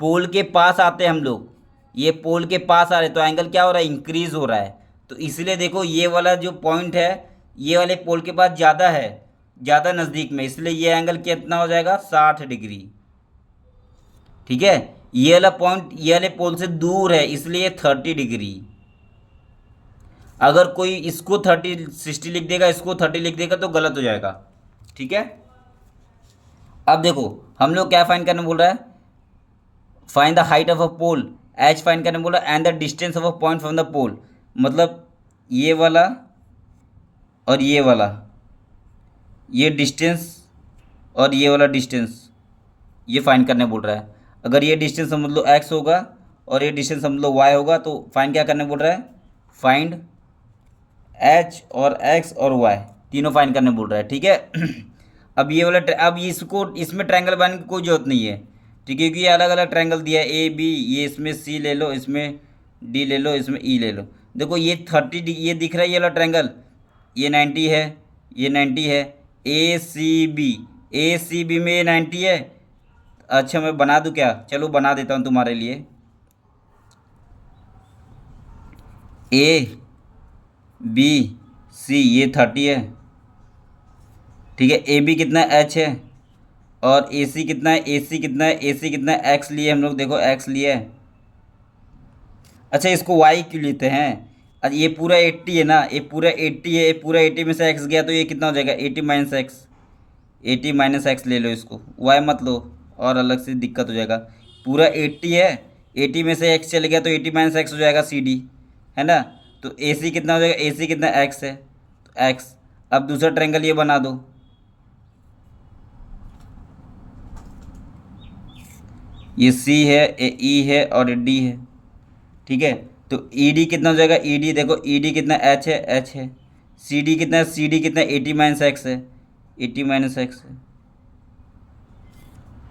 पोल के पास आते हैं हम लोग, ये पोल के पास आ रहे, तो एंगल क्या हो रहा है, इंक्रीज हो रहा है। तो इसलिए देखो ये वाला जो पॉइंट है ये वाले पोल के पास ज़्यादा है, ज़्यादा नज़दीक में, इसलिए ये एंगल कितना हो जाएगा 60 डिग्री। ठीक है, ये वाला पॉइंट ये वाले पोल से दूर है, इसलिए 30 डिग्री। अगर कोई इसको 30 60 लिख देगा, इसको 30 लिख देगा तो गलत हो जाएगा। ठीक है। अब देखो हम लोग क्या फाइंड करने बोल रहा है, find the height of a pole, H find करने बोल रहा है, and the distance of a point from the pole. मतलब ये वाला और ये वाला, ये डिस्टेंस और ये वाला डिस्टेंस, ये फाइंड करने बोल रहा है। अगर ये डिस्टेंस समझ लो एक्स होगा और ये डिस्टेंस समझ लो वाई होगा, तो फाइंड क्या करने बोल रहा है, फाइंड एच और एक्स और वाई तीनों फाइंड करने बोल रहा है। ठीक है। अब ये वाला अब इसको इसमें ट्रायंगल बनाने की कोई जरूरत नहीं है। ठीक है, क्योंकि ये अलग अलग ट्रायंगल दिया है ए बी, ये इसमें सी ले लो, इसमें डी ले लो, इसमें ई ले लो। देखो ये 30 ये दिख रहा है, ये वाला ट्रायंगल, ये 90 है, ये 90 है, ए सी बी में ये 90 है। अच्छा मैं बना दूँ क्या, चलो बना देता हूँ तुम्हारे लिए। ए बी सी ये 30 है। ठीक है, ए बी कितना एच है, और ए सी कितना है, ए सी कितना है, ए सी कितना है, एक्स लिए हम लोग, देखो एक्स लिए है। अच्छा इसको वाई क्यों लेते हैं, अच्छा ये पूरा 80 है ना, ये पूरा 80 है, ये पूरा 80 में से एक्स गया तो ये कितना हो जाएगा, 80 - एक्स, 80 - एक्स ले लो, इसको वाई मत लो और अलग से दिक्कत हो जाएगा। पूरा 80 है, 80 में से एक्स चले गया तो 80 - एक्स हो जाएगा सी डी, है ना। तो ए सी कितना हो जाएगा, ए सी कितना एक्स है, तो एक्स। अब दूसरा ट्रायंगल ये बना दो, ये सी है, ये ई है और ये डी है। ठीक है, तो ई डी कितना हो जाएगा, ई डी देखो, ई डी कितना एच है, एच है। सी डी कितना है, सी डी कितना 80 - एक्स है, 80 - एक्स है।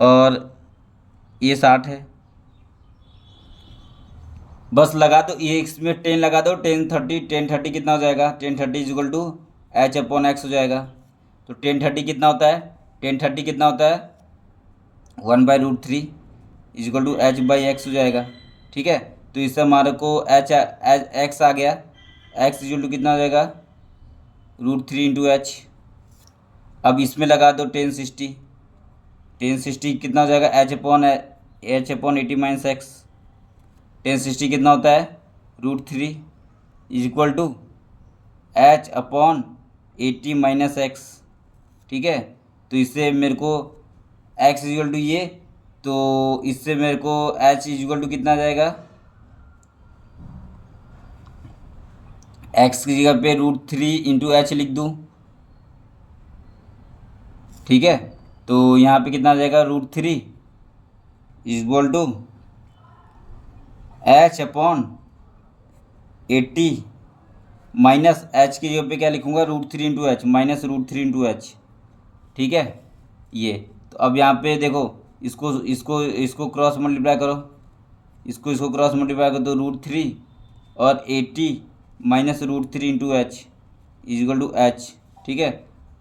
और ये 60 है। बस लगा दो, ये इसमें 10 लगा दो, 10 30 कितना हो जाएगा, 10 30 is equal to h upon x हो जाएगा। तो 10 30 कितना होता है, 10 30 कितना होता है, 1/√3 is equal to h by x हो जाएगा। ठीक है, तो इससे हमारे को एच एक्स आ गया, एक्स इजक्ल टू कितना हो जाएगा, √3 इंटू एच। अब इसमें लगा दो 10 60 कितना हो जाएगा, एच अपॉन 80 - एक्स। 10 60 कितना होता है, √3 is equal to h upon 80 - x. ठीक है, तो इससे मेरे को एक्स इक्वल टू ये, तो इससे मेरे को एच इक्वल टू कितना आ जाएगा, एक्स की जगह पे √3 इंटू एच लिख दूँ। ठीक है, तो यहाँ पे कितना आ जाएगा, √3 equal to h upon 80 minus h की जगह पे क्या लिखूँगा, √3 into h, minus √3 into h. ठीक है, ये तो अब यहाँ पे देखो, इसको इसको इसको क्रॉस मल्टीप्लाई करो, इसको क्रॉस मल्टीप्लाई करो तो √3 और 80 minus √3 into h equal to h. ठीक है,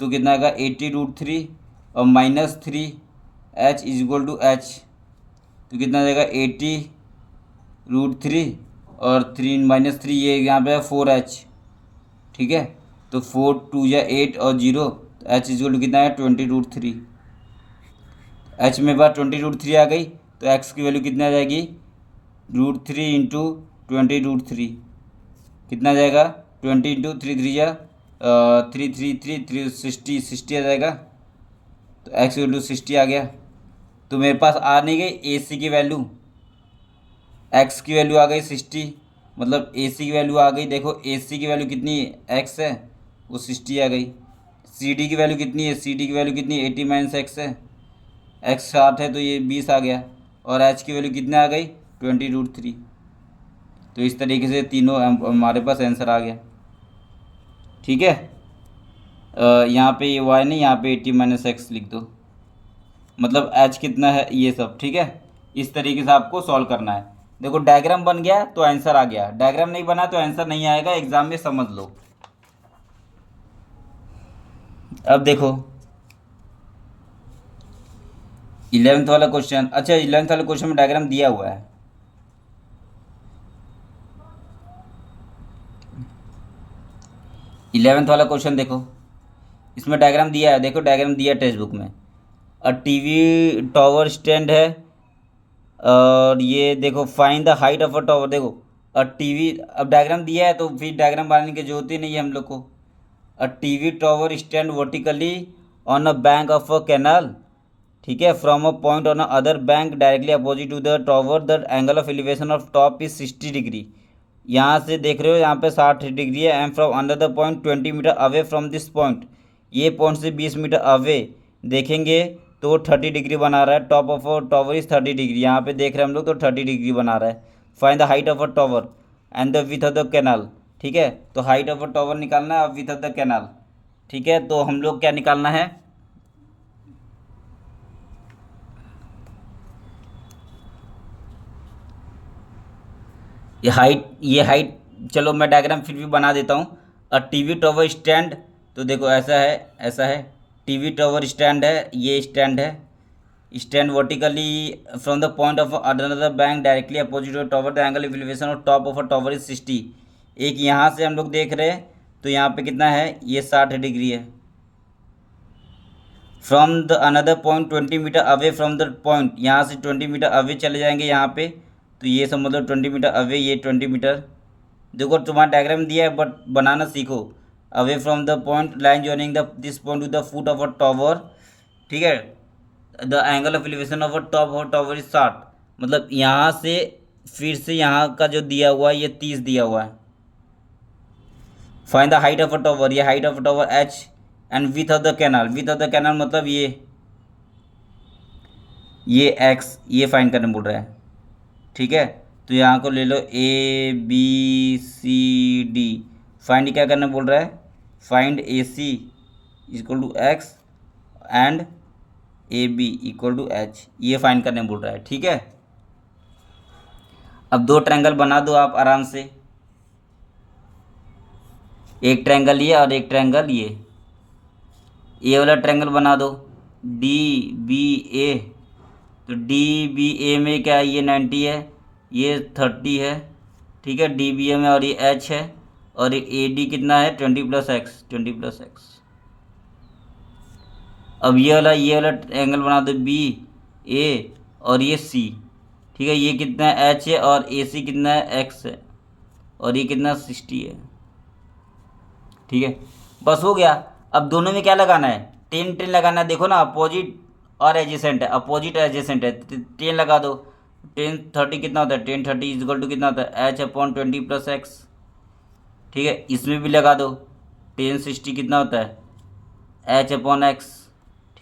तो कितना आएगा, 80 √3 और -3 एच इजल टू एच, तो कितना आ जाएगा, 80 √3 और 3 -3, ये यहाँ पे 4h। ठीक है, तो 4 2 या 8 और 0, तो एच इजल टू कितना है, 20 √3। एच में बार 20 √3 आ गई, तो एक्स की वैल्यू कितना आ जाएगी, √3 इंटू 20 √3 कितना आ जाएगा, 20 इंटू 3 या 3 60 आ जाएगा। तो एक्स की वैल्यू 60 आ गया। तो मेरे पास आ नहीं गई ए सी की वैल्यू, एक्स की वैल्यू आ गई 60, मतलब ए सी की वैल्यू आ गई। देखो ए सी की वैल्यू कितनी एक्स है, वो 60 आ गई। सी डी की वैल्यू कितनी है, सी डी की वैल्यू कितनी, 80 - एक्स है, एक्स 60 है तो ये 20 आ गया। और एच की वैल्यू कितने आ गई, 20 √3। तो इस तरीके से तीनों हमारे पास आंसर आ गया। ठीक है, यहाँ पे ये वाई नहीं, यहाँ पे 80 - एक्स लिख दो, मतलब एच कितना है ये सब। ठीक है, इस तरीके से आपको सॉल्व करना है। देखो डायग्राम बन गया तो आंसर आ गया, डायग्राम नहीं बना तो आंसर नहीं आएगा, एग्जाम में समझ लो। अब देखो 11th वाला क्वेश्चन, अच्छा 11th वाले क्वेश्चन में डायग्राम दिया हुआ है। इलेवेंथ वाला क्वेश्चन देखो, इसमें डायग्राम दिया है, देखो डायग्राम दिया है टेक्स्ट बुक में। टीवी टावर स्टैंड है और ये देखो find the height of a tower, देखो टीवी, अब डायग्राम दिया है तो फिर डायग्राम बनाने की जरूरत ही नहीं है हम लोग को। A TV tower stand vertically on a bank of a canal, ठीक है, from a point on other bank directly opposite to the tower, the angle of elevation of top is 60 degree. यहाँ से देख रहे हो यहाँ पे 60 डिग्री है। And from another point 20 metre away from this point, ये पॉइंट से 20 मीटर अवे देखेंगे तो 30 डिग्री बना रहा है। Top of a tower is 30 degree, यहाँ पे देख रहे हैं हम लोग तो 30 डिग्री बना रहा है। Find the height of a tower and the with of the canal, ठीक है, तो हाइट ऑफ अ टॉवर निकालना है और विथ ऑफ द कैनाल, ठीक है। तो हम लोग क्या निकालना है, ये हाइट चलो मैं डायग्राम फिर भी बना देता हूँ। टीवी टावर स्टैंड, तो देखो ऐसा है टीवी टावर स्टैंड है, ये स्टैंड है, stand vertically from the point of another bank directly opposite to tower, the angle elevation of top of a tower is 60। एक यहाँ से हम लोग देख रहे हैं तो यहाँ पे कितना है, ये 60 डिग्री है। From the another point 20 metre away from the point, यहाँ से 20 मीटर अवे चले जाएंगे यहाँ पे, तो ये समझ लो 20 मीटर अवे, ये 20 मीटर। देखो तुम्हारा डायग्राम दिया है बट बनाना सीखो। Away from the point line joining the this point two the foot of a tower, ठीक है, the angle of elevation of a top of tower is 60, मतलब यहाँ से फिर से यहाँ का जो दिया हुआ है ये 30 दिया हुआ है। Find the height of a tower, ये height of a tower H, and width of the canal, width of the canal मतलब ये एक्स, ये फाइंड करने बोल रहा है, ठीक है। तो यहाँ को ले लो ABCD, फाइंड क्या करने बोल रहा है, find AC equal to x and AB equal to h, ये फाइंड करने बोल रहा है, ठीक है। अब दो ट्रायंगल बना दो आप आराम से, एक ट्रायंगल ये और एक ट्रायंगल ये वाला ट्रायंगल बना दो DBA। तो DBA में क्या है, ये 90 है, ये 30 है, ठीक है, DBA में, और ये H है, और ये AD कितना है 20 + x, 20 + x। अब ये वाला एंगल बना दो BA और ये C, ठीक है, ये कितना है H है और AC कितना है x है, और ये कितना 60 है, ठीक है। बस हो गया। अब दोनों में क्या लगाना है, टेन टेन लगाना है। देखो ना अपोजिट और एडजेसेंट है, अपोजिट एडजेसेंट है, 10 लगा दो। 10 30 कितना होता है, 10 30 इजक्वल टू कितना होता है H/20 + x, ठीक है। इसमें भी लगा दो, 10 60 कितना होता है H/x,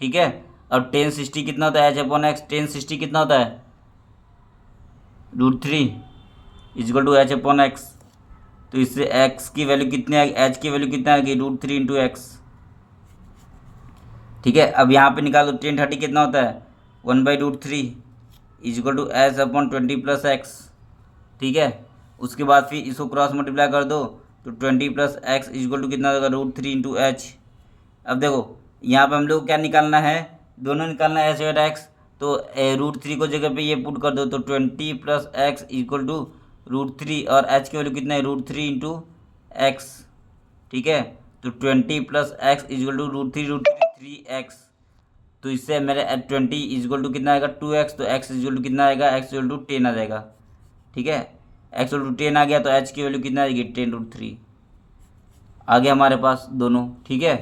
ठीक है। अब 10 60 कितना होता है H/x, 10 60 कितना होता है √3 इजक्वल टू H/x। तो इससे x की वैल्यू कितनी आएगी, h की वैल्यू कितना आएगी √3 × x, ठीक है। अब यहाँ पे निकालो 10 30 कितना होता है 1/√3 इजक्वल टू H/20 + x, ठीक है। उसके बाद फिर इसको क्रॉस मल्टीप्लाई कर दो तो 20 + x इजक्वल टू कितना होगा √3 × h। अब देखो यहाँ पे हम लोग क्या निकालना है, दोनों निकालना है H/x, तो √3 को जगह पे ये पुट कर दो तो 20 + x इक्वल टू √3, और h की वैल्यू कितना है √3 × x, ठीक है। तो 20 + x इक्वल टू √3 तो इससे मेरे 20 इक्वल टू कितना आएगा 2x, तो x इक्वल टू कितना आएगा, x इक्वल टू 10 आ जाएगा, ठीक है। x इक्वल टू 10 आ गया तो h की वैल्यू कितना आएगी 10√3 आ गया हमारे पास दोनों, ठीक है।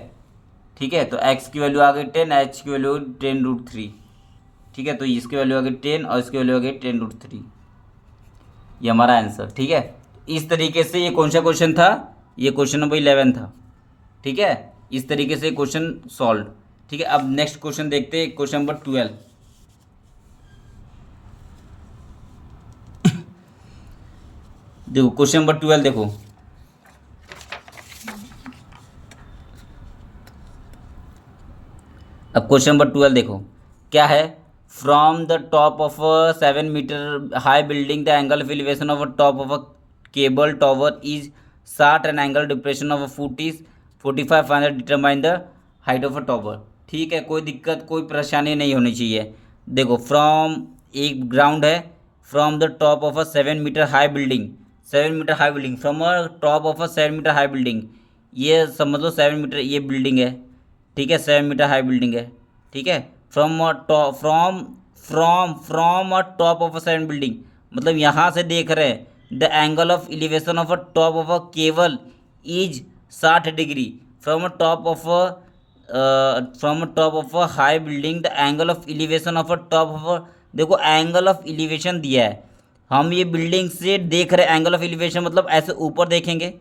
ठीक है, तो x की वैल्यू आ गई 10, h की वैल्यू 10√3, ठीक है। तो इसकी वैल्यू आ गई 10 और इसकी वैल्यू आ गई 10√3, ये हमारा आंसर, ठीक है। इस तरीके से ये कौन सा क्वेश्चन था, ये क्वेश्चन नंबर 11 था, ठीक है। इस तरीके से क्वेश्चन सॉल्व, ठीक है। अब नेक्स्ट क्वेश्चन देखते हैं, क्वेश्चन नंबर 12। देखो क्वेश्चन नंबर 12 देखो, अब क्वेश्चन नंबर 12 देखो क्या है, from the top of a 7 metre high building the angle of elevation of a top of a cable tower is 60 and angle depression of a foot is 45, final determine the height of a tower, ठीक है। कोई दिक्कत कोई परेशानी नहीं होनी चाहिए। देखो फ्रॉम एक ग्राउंड है, from the top of a 7 metre high building, 7 metre high building, from a top of a 7 metre high building, ये समझ लो 7 मीटर ये बिल्डिंग है, ठीक है, 7 मीटर हाई बिल्डिंग है, ठीक है। From from a top of a seven building, मतलब यहाँ से देख रहे हैं the angle of elevation of a top of a cable is 60 degree from a top of a high building the angle of elevation of a top of अ, देखो angle of elevation दिया है, हम ये बिल्डिंग से देख रहे हैं, angle of elevation मतलब ऐसे ऊपर देखेंगे,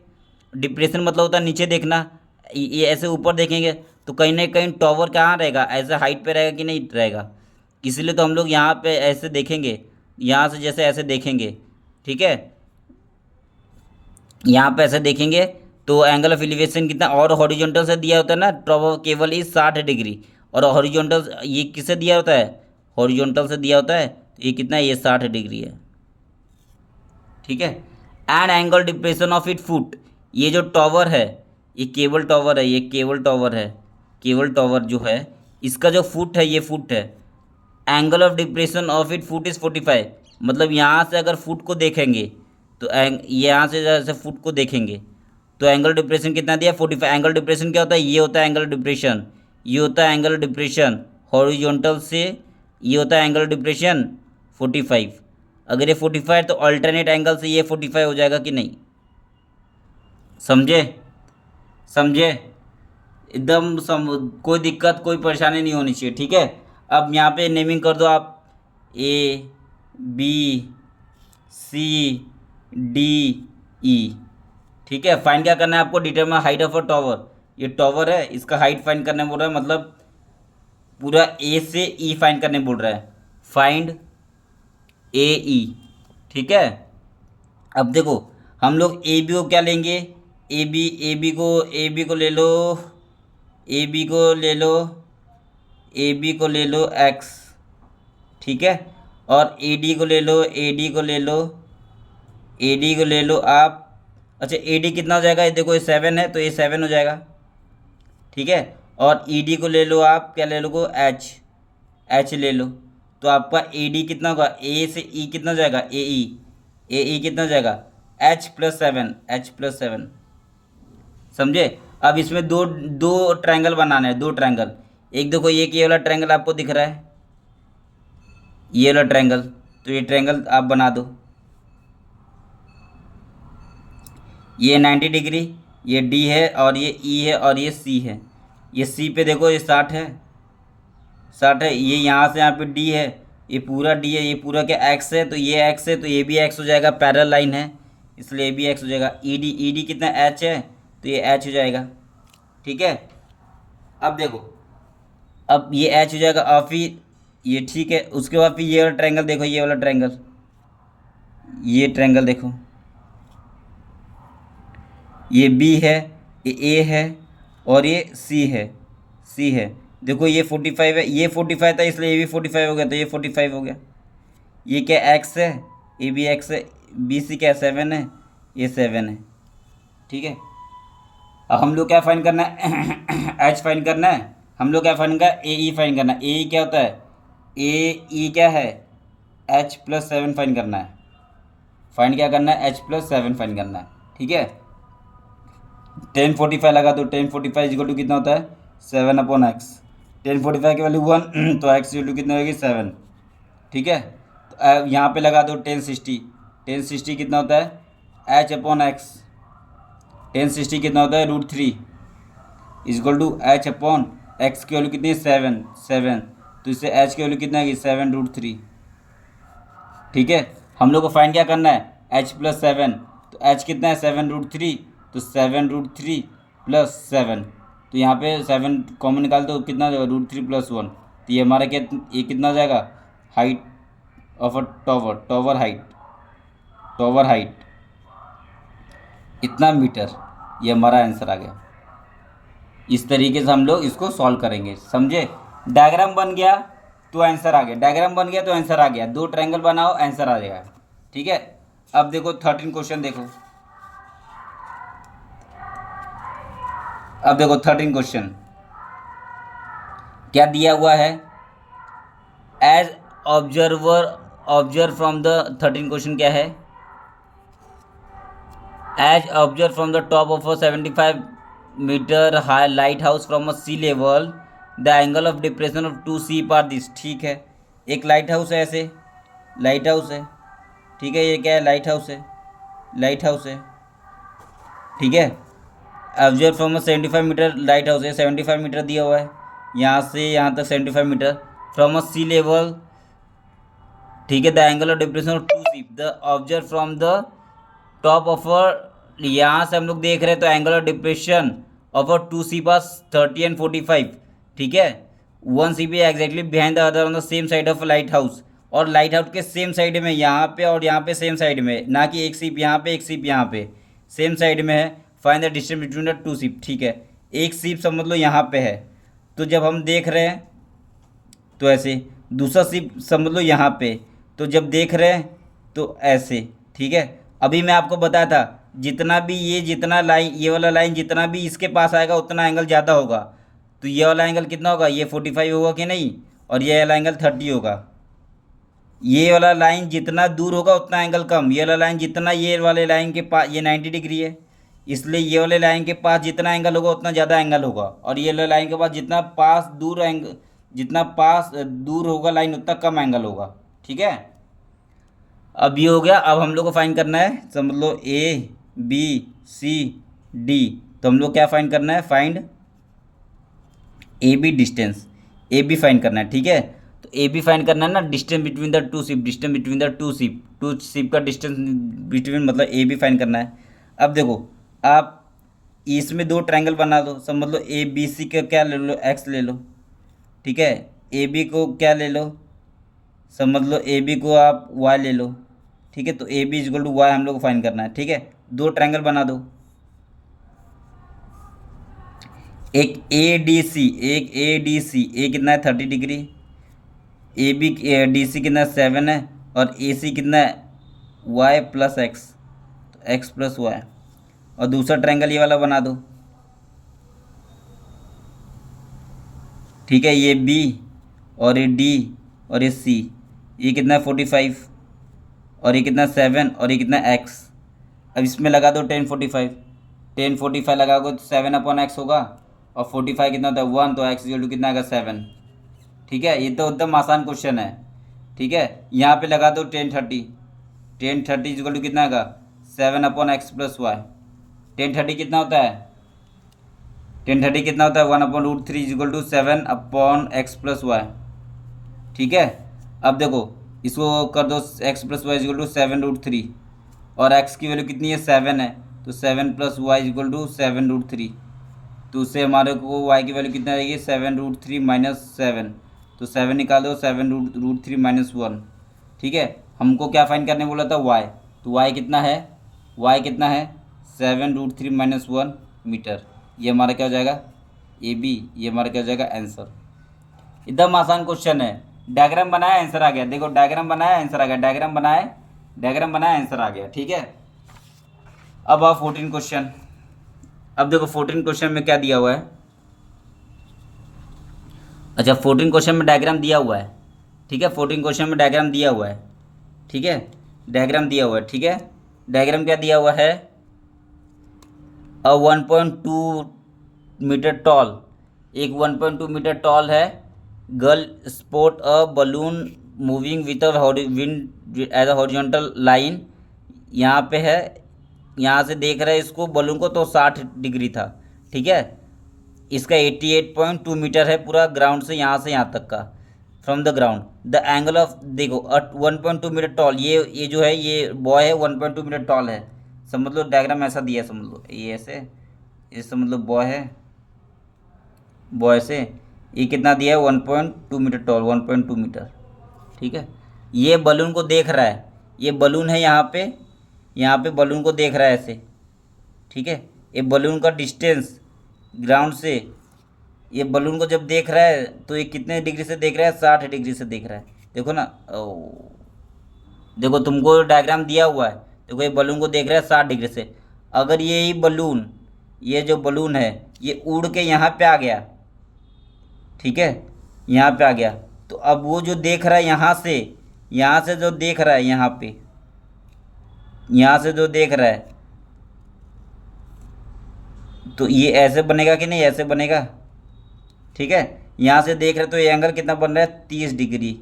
डिप्रेशन मतलब होता है नीचे देखना, ये ऐसे ऊपर देखेंगे तो कहीं ना कहीं टॉवर कहाँ रहेगा, ऐसे हाइट पे रहेगा कि नहीं रहेगा, इसलिए तो हम लोग यहाँ पे ऐसे देखेंगे, यहाँ से जैसे ऐसे देखेंगे, ठीक है, यहाँ पे ऐसे देखेंगे तो एंगल ऑफ एलिवेशन कितना, और हॉरिजॉन्टल से दिया होता है ना top of cable is 60 degree, और हॉरिजॉन्टल ये किससे दिया होता है, हॉरिजॉन्टल से दिया होता है, तो ये कितना है, ये 60 डिग्री है, ठीक है। And angle depression of it foot, ये जो टॉवर है, ये केबल टॉवर है, ये केबल टॉवर है, केबल टॉवर जो है इसका जो फुट है, ये फुट है, angle of depression of it foot is 45, मतलब यहाँ से अगर फुट को देखेंगे तो यहाँ से जैसे फुट को देखेंगे तो एंगल डिप्रेशन कितना दिया, 45। एंगल डिप्रेशन क्या होता है, ये होता है एंगल डिप्रेशन, ये होता है एंगल डिप्रेशन हॉरिजॉन्टल से, ये होता है एंगल डिप्रेशन 45। अगर ये 45 तो अल्टरनेट एंगल से ये 45 हो जाएगा कि नहीं, समझे, समझे, एकदम कोई दिक्कत कोई परेशानी नहीं होनी चाहिए, ठीक है। अब यहाँ पे नेमिंग कर दो आप, ए बी सी डी ई, ठीक है। फाइंड क्या करना है आपको, determine height of a tower, ये टॉवर है इसका हाइट फाइंड करने बोल रहा है, मतलब पूरा ए से ई फाइंड करने बोल रहा है, फाइंड ए ई, ठीक है। अब देखो हम लोग ए बी को क्या लेंगे, ए बी को ले लो, ए बी को ले लो, ए बी को ले लो एक्स, ठीक है, और ए डी को ले लो, ए डी को ले लो, ए डी को ले लो आप, अच्छा ए डी कितना हो जाएगा, ये देखो ये 7 है तो ये 7 हो जाएगा, ठीक है। और ई डी को ले लो आप, क्या ले लो, एच, एच ले लो, तो आपका ए डी कितना होगा, ए से ई कितना हो जाएगा, ए ई कितना हो जाएगा, H+7, H+7, समझे। अब इसमें दो दो ट्रायंगल बनाना है, दो ट्रायंगल, एक देखो ये वाला ट्रायंगल आपको दिख रहा है, ये वाला ट्रायंगल, तो ये ट्रायंगल आप बना दो, ये 90 डिग्री, ये डी है और ये ई है और ये सी है, ये सी पे देखो ये 60 है, 60 है, ये यहाँ से यहाँ पे डी है, ये पूरा डी है, ये पूरा क्या एक्स है, तो ये एक्स है तो ये भी एक्स हो जाएगा, पैरेलल लाइन है इसलिए ये भी एक्स हो जाएगा, ई डी कितना एच है तो ये एच हो जाएगा, ठीक है। अब देखो अब ये एच हो जाएगा और फिर ये, ठीक है, उसके बाद फिर ये वाला ट्रायंगल देखो, ये वाला ट्रायंगल, ये ट्रायंगल देखो, ये बी है, ये ए है और ये सी है, सी है, देखो ये 45 है, ये 45 था इसलिए ये भी 45 हो गया, तो ये 45 हो गया, ये क्या एक्स है, ए बी एक्स है, बी सी क्या 7 है, ये 7 है, ठीक है। अब हम लोग क्या फाइंड करना है, एच फाइंड करना है, हम लोग क्या फाइंड करना है, ए ई फाइंड करना है, ए ई क्या होता है, ए ई क्या है, H+7 फाइंड करना है, फाइंड क्या करना है, H+7 फाइंड करना है, ठीक है। 1045 लगा दो, 1045 इक्वल टू कितना होता है, 7/x, 1045 की वैल्यू 1 तो x इक्वल टू कितना होगी 7, ठीक है। तो यहाँ पे लगा दो 1060, 1060 कितना होता है, H/x, 1060 कितना होता है, √3 इक्वल टू H/x की वैल्यू कितनी है, 7, तो इससे h की वैल्यू कितना है, 7√3, ठीक है। हम लोग को फाइंड क्या करना है, H+7, तो h कितना है 7√3, तो 7√3 + 7, तो यहाँ पे 7 कॉमन निकाल दो कितना √3 + 1, तो ये हमारा क्या, ये कितना हो जाएगा, height of a tower, tower height इतना मीटर, ये हमारा आंसर आ गया। इस तरीके से हम लोग इसको सॉल्व करेंगे, समझे। डायग्राम बन गया तो आंसर आ गया, डायग्राम बन गया तो आंसर आ गया, दो ट्रायंगल बनाओ आंसर आ जाएगा, ठीक है। अब देखो 13 क्वेश्चन देखो, अब देखो 13 क्वेश्चन क्या दिया हुआ है, as observe from the 13 question क्या है, as observe from the top of a 75 metre high lighthouse from a sea level the angle of depression of 2 sea par this, ठीक है। एक लाइट हाउस है ऐसे, लाइट हाउस है, ठीक है, ये क्या है, लाइट हाउस है, लाइट हाउस है, ठीक है। Observe from 75 metre lighthouse है, 75 मीटर दिया हुआ है, यहाँ से यहाँ तक 75 metre from a sea level, ठीक है। The angle of depression of two ship, the observe from the top of a, यहाँ से हम लोग देख रहे हैं तो angle of depression of a two ship are 30 and 45, ठीक है। One ship is exactly behind the other on the same side of lighthouse, और लाइट हाउस के सेम साइड में यहाँ पे और यहाँ पे सेम साइड में, ना कि एक शिप यहाँ पे एक शिप यहाँ पे, सेम साइड में है। Find the distance between the two ship, ठीक है। एक शिप समझ लो यहाँ पे है, तो जब हम देख रहे हैं तो ऐसे, दूसरा शिप समझ लो यहाँ पे, तो जब देख रहे हैं तो ऐसे, ठीक है। अभी मैं आपको बताया था जितना भी ये, जितना लाइन, ये वाला लाइन जितना भी इसके पास आएगा उतना एंगल ज़्यादा होगा, तो ये वाला एंगल कितना होगा, ये 45 होगा कि नहीं, और ये वाला एंगल 30 होगा। ये वाला लाइन जितना दूर होगा उतना एंगल कम, ये वाला लाइन जितना, ये वाले लाइन के पास ये 90 डिग्री है, इसलिए ये वाले लाइन के पास जितना एंगल होगा उतना ज़्यादा एंगल होगा, और ये वाले लाइन के पास जितना पास दूर एंगल, जितना पास दूर होगा लाइन उतना कम एंगल होगा, ठीक है। अब ये हो गया। अब हम लोग को फाइंड करना है, समझ लो ए बी सी डी, तो हम लोग क्या फाइंड करना है, find A B distance, A B find करना है, ठीक है। तो ए बी फाइंड करना है ना, distance between the two ship, distance between the two ship का डिस्टेंस बिटवीन, मतलब ए बी फाइंड करना है। अब देखो, आप इसमें दो ट्रायंगल बना दो, समझ लो ए बी सी का क्या ले लो, एक्स ले लो, ठीक है। ए बी को क्या ले लो, समझ लो ए बी को आप वाई ले लो, ठीक है। तो A B is equal to y हम लोग को फाइंड करना है, ठीक है। दो ट्रायंगल बना दो, एक ए डी सी, एक ए डी सी, ए कितना है 30 डिग्री, ए बी डी सी कितना 7 है, और ए सी कितना है वाई प्लस एक्स, तो एक्स प्लस वाई। और दूसरा ट्रायंगल ये वाला बना दो, ठीक है। ये बी और ये डी और ये सी, ये कितना है 45, और ये कितना 7, और ये कितना एक्स। अब इसमें लगा दो 10 45, 10 45 लगाओगे तो 7/x होगा, और 45 कितना होता है 1, तो एक्स इक्वल टू कितना आएगा 7, ठीक है। ये तो एकदम आसान क्वेश्चन है, ठीक है। यहाँ पे लगा दो 10 30, 10 30 इक्वल टू कितना आएगा 7/x प्लस वाई। 10 30 कितना होता है, 10 30 कितना होता है 1/√3 equal to 7/x plus Y, ठीक है। अब देखो इसको कर दो x plus Y equal to 7√3, और x की वैल्यू कितनी है 7 है, तो 7 प्लस वाई इक्वल टू 7√3, तो उससे हमारे को y की वैल्यू कितना रहेगी 7√3 माइनस 7, तो 7 निकाल दो, 7√3 माइनस 1, ठीक है। हमको क्या फाइंड करने बोला था y, तो y कितना है, y कितना है 7√3 माइनस 1 मीटर। ये हमारा क्या हो जाएगा ए बी, ये हमारा क्या हो जाएगा आंसर। एकदम आसान क्वेश्चन है, डायग्राम बनाया आंसर आ गया, देखो डायग्राम बनाया आंसर आ गया, डायग्राम बनाए, डायग्राम बनाया आंसर आ गया, ठीक है। अब आओ 14 क्वेश्चन। अब देखो 14 क्वेश्चन में क्या दिया हुआ है, अच्छा 14 क्वेश्चन में डायग्राम दिया हुआ है, ठीक है। 14 क्वेश्चन में डायग्राम दिया हुआ है, ठीक है, डायग्राम दिया हुआ है, ठीक है। डायग्राम क्या दिया हुआ है, अ 1.2 मीटर टॉल, एक 1.2 मीटर टॉल है girl sport a balloon moving with a wind as a horizontal line, यहाँ पे है, यहाँ से देख रहे हैं इसको बलून को तो 60 डिग्री था, ठीक है। इसका 88.2 मीटर है पूरा ग्राउंड से यहाँ तक का, from the ground. The angle of, देखो 1.2 मीटर टॉल, ये जो है ये बॉय है 1.2 मीटर टॉल है, समझ लो डायग्राम ऐसा दिया है, समझ लो ये ऐसे, ये समझ लो बॉय है, बॉय से ये कितना दिया है 1.2 मीटर टॉल, 1.2 मीटर, ठीक है। ये बलून को देख रहा है, ये बलून है यहाँ पे बलून को देख रहा है ऐसे, ठीक है। ये बलून का डिस्टेंस ग्राउंड से, ये बलून को जब देख रहा है तो ये कितने डिग्री से देख रहा है 60 डिग्री से देख रहा है, देखो ना, ओ देखो तुमको डायग्राम दिया हुआ है, देखो ये बलून को देख रहा है 60 डिग्री से। अगर ये बलून, ये जो बलून है ये उड़ के यहाँ पे आ गया, ठीक है, यहाँ पे आ गया, तो अब वो जो देख रहा है यहाँ से जो देख रहा है यहाँ से जो देख रहा है, तो ये ऐसे बनेगा कि नहीं, ऐसे बनेगा, ठीक है। यहाँ से देख रहे तो ये एंगल कितना बन रहा है 30 डिग्री,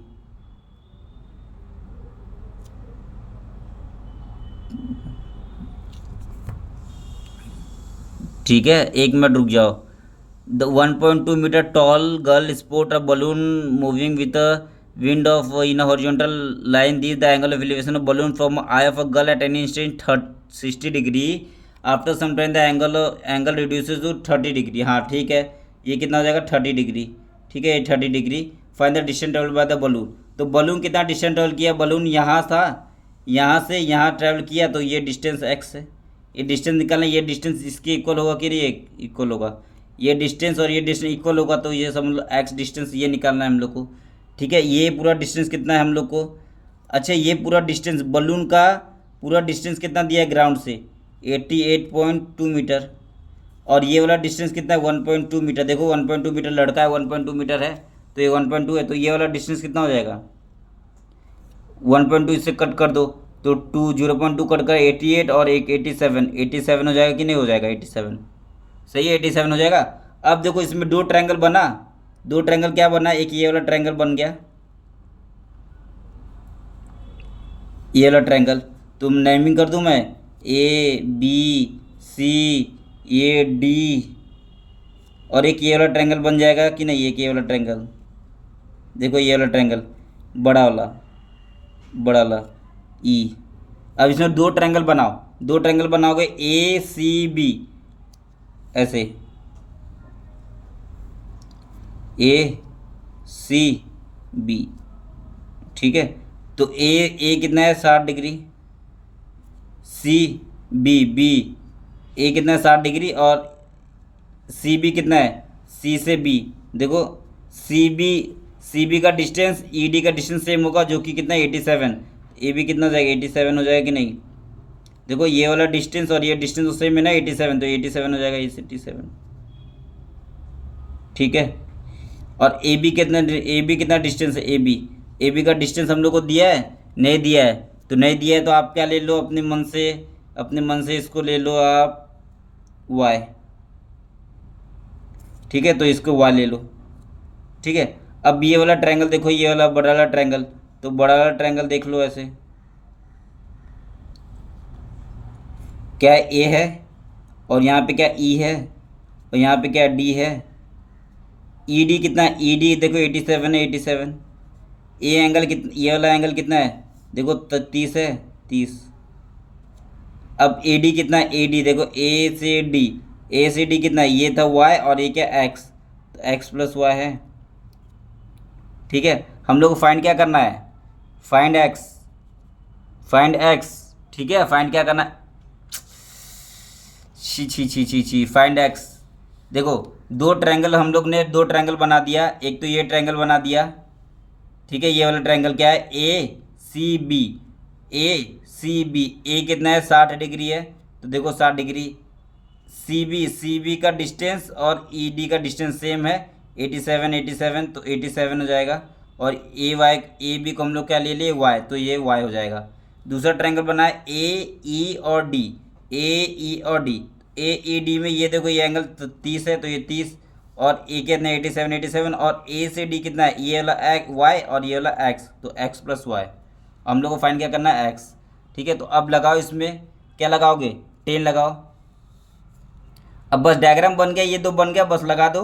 ठीक है, 1 मिनट रुक जाओ। The 1.2 metre tall girl sport a balloon moving with a wind of in a horizontal line. This the angle of elevation of balloon from eye of a girl at any instant 60 degree. After some time the angle reduces to 30 degree. हाँ ठीक है, ये कितना हो जाएगा 30 degree. ठीक है, ये 30 degree. Find the distance travel by the balloon. तो बलून कितना डिस्टेंस ट्रेवल किया, बलून यहाँ था, यहाँ से यहाँ ट्रेवल किया, तो ये डिस्टेंस एक्स है। ये डिस्टेंस निकालना, ये डिस्टेंस इसके इक्वल होगा कि नहीं इक्वल होगा, ये डिस्टेंस और ये डिस्टेंस इक्वल होगा, तो ये समझ लो एक्स डिस्टेंस ये निकालना है हम लोग को। ठीक है, ये पूरा डिस्टेंस कितना है हम लोग को। अच्छा, ये पूरा डिस्टेंस बलून का पूरा डिस्टेंस कितना दिया है ग्राउंड से, 88.2 मीटर। और ये वाला डिस्टेंस कितना है 1.2 मीटर। देखो 1.2 मीटर लड़का है, 1.2 मीटर है, तो ये 1.2 है, तो ये वाला डिस्टेंस कितना हो जाएगा 1.2 इससे कट कर दो, तो 0.2 कट कर 88 और एक 87 हो जाएगा कि नहीं हो जाएगा 87। सही है, 87 हो जाएगा। अब देखो इसमें दो ट्रायंगल बना, दो ट्रायंगल क्या बना, एक ये वाला ट्रायंगल बन गया, ये वाला ट्रायंगल, तो नेमिंग कर दूं मैं ए बी सी ए डी, और एक ये वाला ट्रायंगल बन जाएगा कि नहीं, एक ये वाला ट्रायंगल, देखो ये वाला ट्रायंगल बड़ा वाला ई। अब इसमें दो ट्रायंगल बनाओ, दो ट्रायंगल बनाओगे ए सी बी, ऐसे ए सी बी। ठीक है, तो ए कितना है 60 डिग्री, सी बी ए कितना है 60 डिग्री, और सी बी कितना है, सी से बी, देखो सी बी का डिस्टेंस ई डी का डिस्टेंस सेम होगा, जो कि कितना है 87। ए बी कितना हो जाएगा 87 हो जाएगा कि नहीं। देखो ये वाला डिस्टेंस और ये डिस्टेंस तो सेम है ना 87, तो 87 हो जाएगा, ये 87। ठीक है, और ए बी कितना डिस्टेंस है, ए बी का डिस्टेंस हम लोग को दिया है, नहीं दिया है, तो नहीं दिया है तो आप क्या ले लो अपने मन से इसको ले लो आप y। ठीक है, तो इसको y ले लो। ठीक है, अब ये वाला ट्रायंगल देखो, ये वाला बड़ा वाला ट्रायंगल, तो बड़ा वाला ट्रायंगल देख लो ऐसे, क्या ए है, और यहाँ पे क्या ई है, और यहाँ पे क्या डी है। ई डी कितना है, ई डी देखो 87 है, 87। ए एंगल कितना, ये वाला एंगल कितना है, देखो 30 है, 30। अब ए डी कितना है, ए डी देखो ए से डी कितना है, ये था वाई और ये क्या एक्स, तो एक्स प्लस वाई है। ठीक है, हम लोग को फाइंड क्या करना है, फाइंड एक्स। ठीक है, फाइंड क्या करना है, छी फाइंड एक्स। देखो दो ट्रायंगल हम लोग ने दो ट्रायंगल बना दिया, एक तो ये ट्रायंगल बना दिया। ठीक है, ये वाला ट्रायंगल क्या है ए सी बी, ए कितना है 60 डिग्री है, तो देखो 60 डिग्री। सी बी का डिस्टेंस और ई डी का डिस्टेंस सेम है 87, तो 87 हो जाएगा। और ए बी को हम लोग क्या ले लिए वाई, तो ये वाई हो जाएगा। दूसरा ट्रायंगल बना है ए ई और डी, ए ई डी में ये देखो ये एंगल 30 है, तो ये 30, और ए कितना है 87, और ए से डी कितना है, ये वाला वाई और ये वाला एक्स, तो एक्स प्लस वाई। हम लोग को फाइंड क्या करना है एक्स। ठीक है, तो अब लगाओ, इसमें क्या लगाओगे 10 लगाओ। अब बस डायग्राम बन गया, ये दो बन गया, बस लगा दो।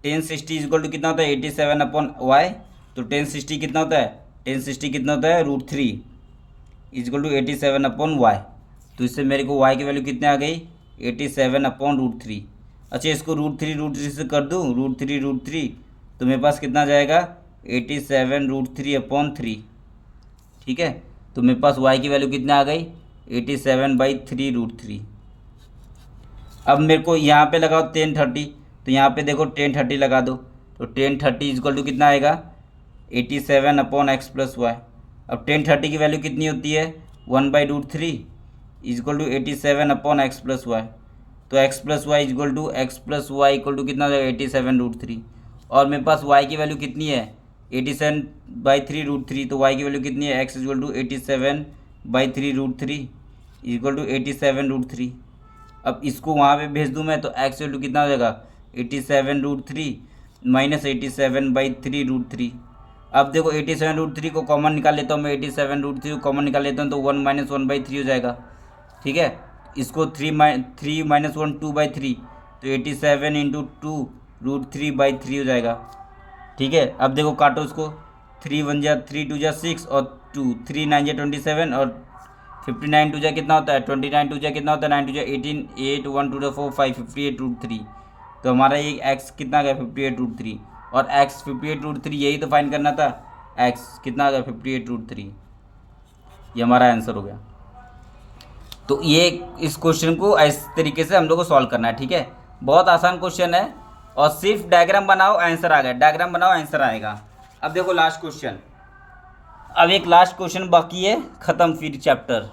1060 इक्वल टू कितना होता है 87 अपॉन वाई, तो 1060 कितना होता है, 1060 कितना होता है √3 इक्वल टू 87 अपॉन वाई। तो इससे मेरे को वाई की वैल्यू कितने आ गई 87 अपॉन √3। अच्छा, इसको √3 से कर दूँ, √3, तो मेरे पास कितना जाएगा 87 √3 अपॉन 3। ठीक है, तो मेरे पास y की वैल्यू कितने आ गई 87/3 √3। अब मेरे को यहाँ पे लगाओ 1030, तो यहाँ पे देखो 1030 लगा दो, तो 1030 इक्वल टू कितना आएगा 87 अपॉन एक्स प्लस वाई। अब 1030 की वैल्यू कितनी होती है 1/√3 equal to 87 upon X plus Y. तो x plus Y equal to कितना हो जाएगा 87 √3। और मेरे पास y की वैल्यू कितनी है 87/3 √3, तो y की वैल्यू कितनी है x equal to 87/3 √3 equal to 87 √3। अब इसको वहाँ पे भेज दूँ मैं, तो x इक्वल टू कितना हो जाएगा 87 √3 माइनस 87/3 √3। अब देखो 87 √3 को कॉमन निकाल लेता हूँ मैं, 87 √3 को कॉमन निकाल लेता हूँ, तो 1 - 1/3 हो जाएगा। ठीक है, इसको 3 - 1 2/3, तो 87 इंटू 2√3/3 हो जाएगा। ठीक है, अब देखो काटो उसको, 3 1 जा 3 2 जा 6 और 2 3 9 जा 27 और 59 2 जा कितना होता है 29 2 जा कितना होता है 9 2 जा 18 8 1 2 4 5 58√3। तो हमारा ये एक्स कितना आ गया 58√3 और एक्स 58√3 यही तो फाइंड करना था। एक्स कितना आ गया 58√3, ये हमारा आंसर हो गया। तो ये इस क्वेश्चन को इस तरीके से हम लोग को सॉल्व करना है। ठीक है, बहुत आसान क्वेश्चन है और सिर्फ डायग्राम बनाओ आंसर आ गया, डायग्राम बनाओ आंसर आएगा। अब देखो लास्ट क्वेश्चन, अब एक लास्ट क्वेश्चन बाकी है, खत्म फिर चैप्टर।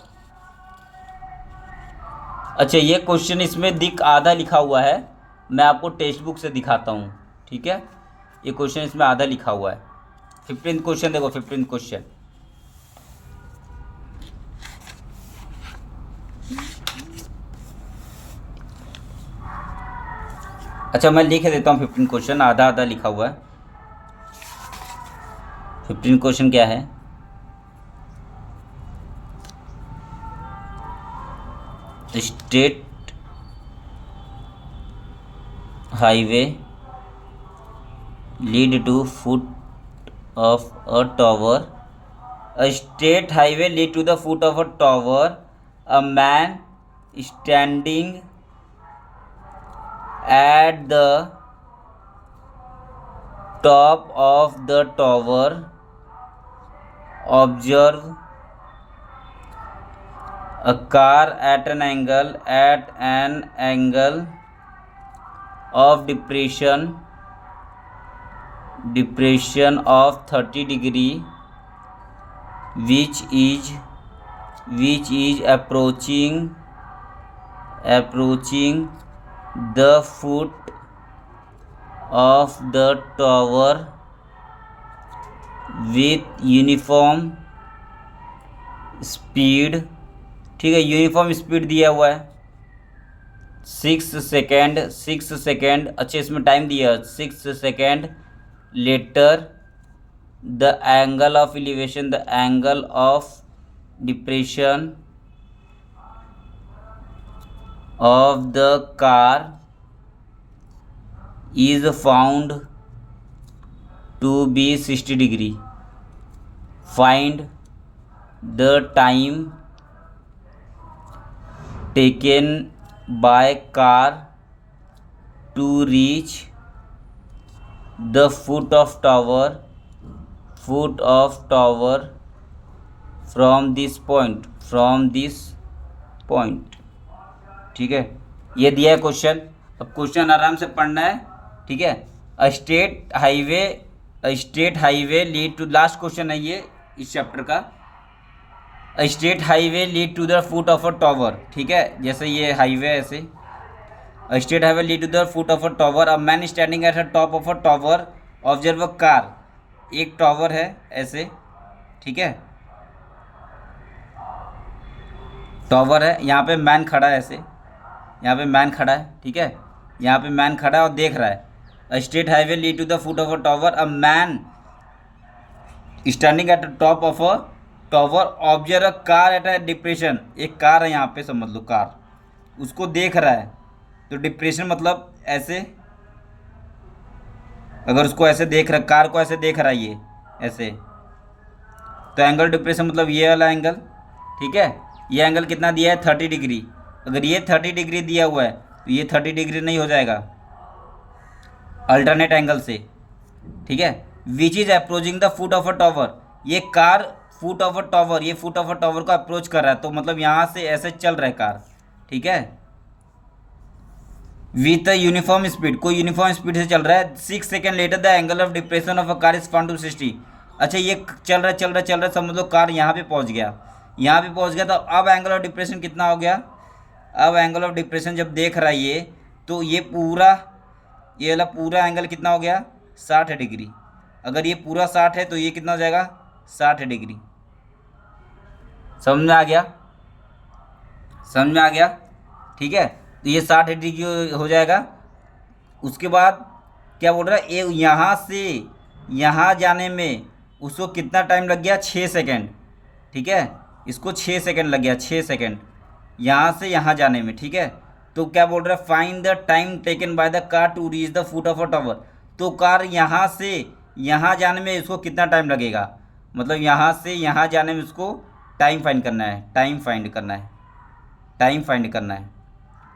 अच्छा ये क्वेश्चन इसमें दिख आधा लिखा हुआ है, मैं आपको टेक्स्ट बुक से दिखाता हूँ। ठीक है, ये क्वेश्चन इसमें आधा लिखा हुआ है। 15th क्वेश्चन देखो, 15th क्वेश्चन, अच्छा मैं लिख देता हूँ 15 क्वेश्चन, आधा आधा लिखा हुआ है। 15 क्वेश्चन क्या है, state highway lead to foot of a tower, a state highway lead to the foot of a tower, a man standing at the top of the tower observe a car at an angle of depression of 30 degree which is approaching the foot of the tower with uniform speed। ठीक है, uniform speed दिया हुआ है 6 second, अच्छे इसमें time दिया 6 second later, the angle of elevation, the angle of depression of the car is found to be 60 degree। Find the time taken by car to reach the foot of tower from this point। ठीक है, ये दिया है question. अब question आराम से पढ़ना है। ठीक है, state highway lead to, last question है ये इस चैप्टर का, state highway lead to the foot of a tower. ठीक है, जैसे ये हाईवे ऐसे, state highway lead to the foot of a tower, a man standing at the top of a tower observe a car, एक tower है ऐसे। ठीक है, टॉवर है, यहाँ पे मैन खड़ा है ऐसे, यहाँ पे मैन खड़ा है। ठीक है, यहाँ पे मैन खड़ा है और देख रहा है। State highway lead to the foot of a tower, a man standing at the top of a tower observe a car at a depression, एक कार है यहाँ पे समझ लो, कार उसको देख रहा है। तो डिप्रेशन मतलब ऐसे, अगर उसको ऐसे देख रहा, कार को ऐसे देख रहा है ये ऐसे, तो एंगल डिप्रेशन मतलब ये वाला एंगल। ठीक है, ये एंगल कितना दिया है 30 डिग्री। अगर ये 30 डिग्री दिया हुआ है तो ये 30 डिग्री नहीं हो जाएगा अल्टरनेट एंगल से। ठीक है, which is approaching the foot of a tower, ये car foot of a tower, ये फुट ऑफ अ टॉवर को अप्रोच कर रहा है, तो मतलब यहाँ से ऐसे चल रहा है कार। ठीक है, विथ यूनिफॉर्म स्पीड, कोई यूनिफॉर्म स्पीड से चल रहा है। 6 second later the angle of depression of a car is found to 60। अच्छा ये चल रहा है समझ लो कार यहाँ पे पहुँच गया, यहाँ पे पहुँच गया, तो अब एंगल ऑफ डिप्रेशन कितना हो गया, अब एंगल ऑफ डिप्रेशन जब देख रहा है ये, तो ये पूरा, ये वाला पूरा एंगल कितना हो गया 60 डिग्री। अगर ये पूरा 60 है तो ये कितना हो जाएगा 60 डिग्री। समझ में आ गया, समझ में आ गया। ठीक है, तो ये 60 डिग्री हो जाएगा। उसके बाद क्या बोल रहा है, ये यहाँ से यहाँ जाने में उसको कितना टाइम लग गया 6 सेकेंड। ठीक है, इसको 6 सेकेंड लग गया, 6 सेकेंड यहाँ से यहाँ जाने में। ठीक है, तो क्या बोल रहा है, find the time taken by the car to reach the foot of a tower. तो कार यहाँ से यहाँ जाने में इसको कितना टाइम लगेगा, मतलब यहाँ से यहाँ जाने में इसको टाइम फाइंड करना है, टाइम फाइंड करना है, टाइम फाइंड करना है।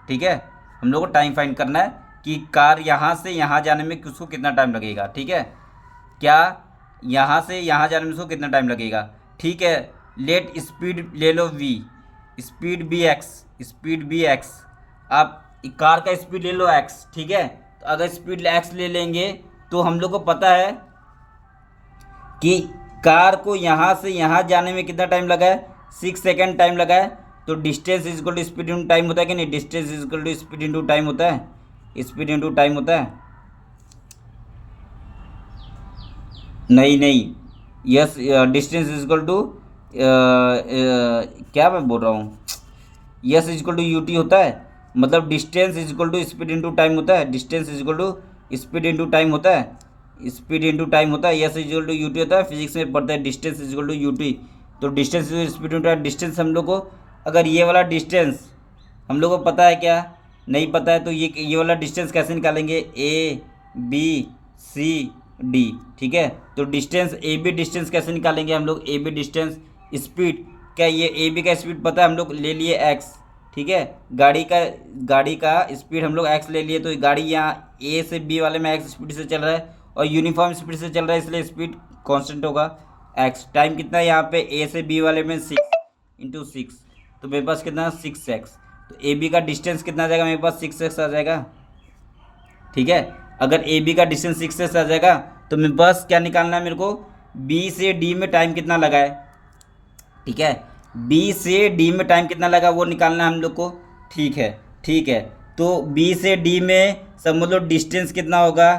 ठीक है, हम लोग को टाइम फाइंड करना है कि कार यहाँ से यहाँ जाने में उसको कितना टाइम लगेगा। ठीक है, क्या यहाँ से यहाँ जाने में उसको कितना टाइम लगेगा। ठीक है, लेट स्पीड ले लो v, speed be x, speed be x. आप कार का स्पीड ले लो x। ठीक है, तो अगर स्पीड x ले लेंगे तो हम लोग को पता है कि कार को यहाँ से यहाँ जाने में कितना टाइम लगा है, 6 सेकेंड टाइम लगा है। तो distance is equal to speed into time होता है कि नहीं, distance is equal to speed into time होता है, स्पीड इंटू टाइम होता है। नहीं नहीं, yes, distance is equal to क्या मैं बोल रहा हूँ, s is equal to u t होता है, मतलब distance is equal to speed into time होता है, distance is equal to speed into time होता है, स्पीड इंटू टाइम होता है, s is equal to u t होता है। फिजिक्स में पढ़ते हैं distance is equal to u t. तो डिस्टेंस स्पीड इंटू डिस्टेंस हम लोग को, अगर ये वाला डिस्टेंस हम लोग को पता है क्या, नहीं पता है, तो ये वाला डिस्टेंस कैसे निकालेंगे, ए बी सी डी। ठीक है, तो डिस्टेंस ए बी डिस्टेंस कैसे निकालेंगे हम लोग, ए बी डिस्टेंस स्पीड, क्या ये ए बी का स्पीड पता है, हम लोग ले लिए एक्स। ठीक है, गाड़ी का स्पीड हम लोग एक्स ले लिए, तो गाड़ी यहाँ ए से बी वाले में एक्स स्पीड से चल रहा है और यूनिफॉर्म स्पीड से चल रहा है, इसलिए स्पीड कांस्टेंट होगा एक्स। टाइम कितना है यहाँ पे, ए से बी वाले में 6 इंटू 6, तो मेरे पास कितना 6x। तो ए बी का डिस्टेंस कितना आ जाएगा, मेरे पास 6x आ जाएगा। ठीक है, अगर ए बी का डिस्टेंस 6x आ जाएगा तो मेरे पास क्या निकालना है, मेरे को बी से डी में टाइम कितना लगा है। ठीक है, बी से डी में टाइम कितना लगा वो निकालना है हम लोग को। ठीक है, ठीक है, तो बी से डी में समझ लो डिस्टेंस कितना होगा,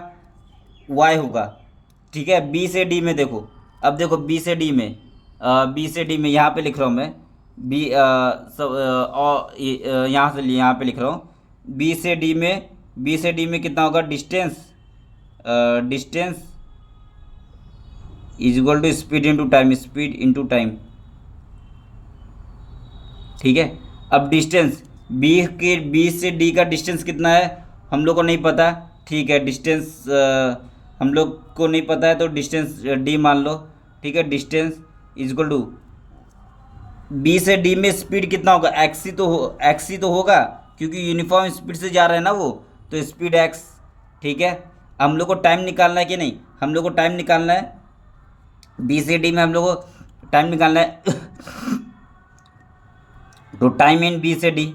y होगा। ठीक है, बी से डी में देखो, अब देखो बी से डी में, बी से डी में यहाँ पे लिख रहा हूँ मैं, बी यहाँ से यहाँ पे लिख रहा हूँ, बी से डी में, बी से डी में कितना होगा, distance, distance is equal to speed into time, speed into time. ठीक है, अब डिस्टेंस बी से डी का डिस्टेंस कितना है हम लोग को नहीं पता। ठीक है, डिस्टेंस हम लोग को नहीं पता है, तो डिस्टेंस डी मान लो। ठीक है, distance is equal to B से डी में स्पीड कितना होगा, एक्स ही तो होगा, क्योंकि यूनिफॉर्म स्पीड से जा रहे हैं ना वो, तो स्पीड एक्स। ठीक है, हम लोग को टाइम निकालना है कि नहीं, हम लोग को टाइम निकालना है, बी से डी में हम लोग को टाइम निकालना है तो टाइम इन बी से डी,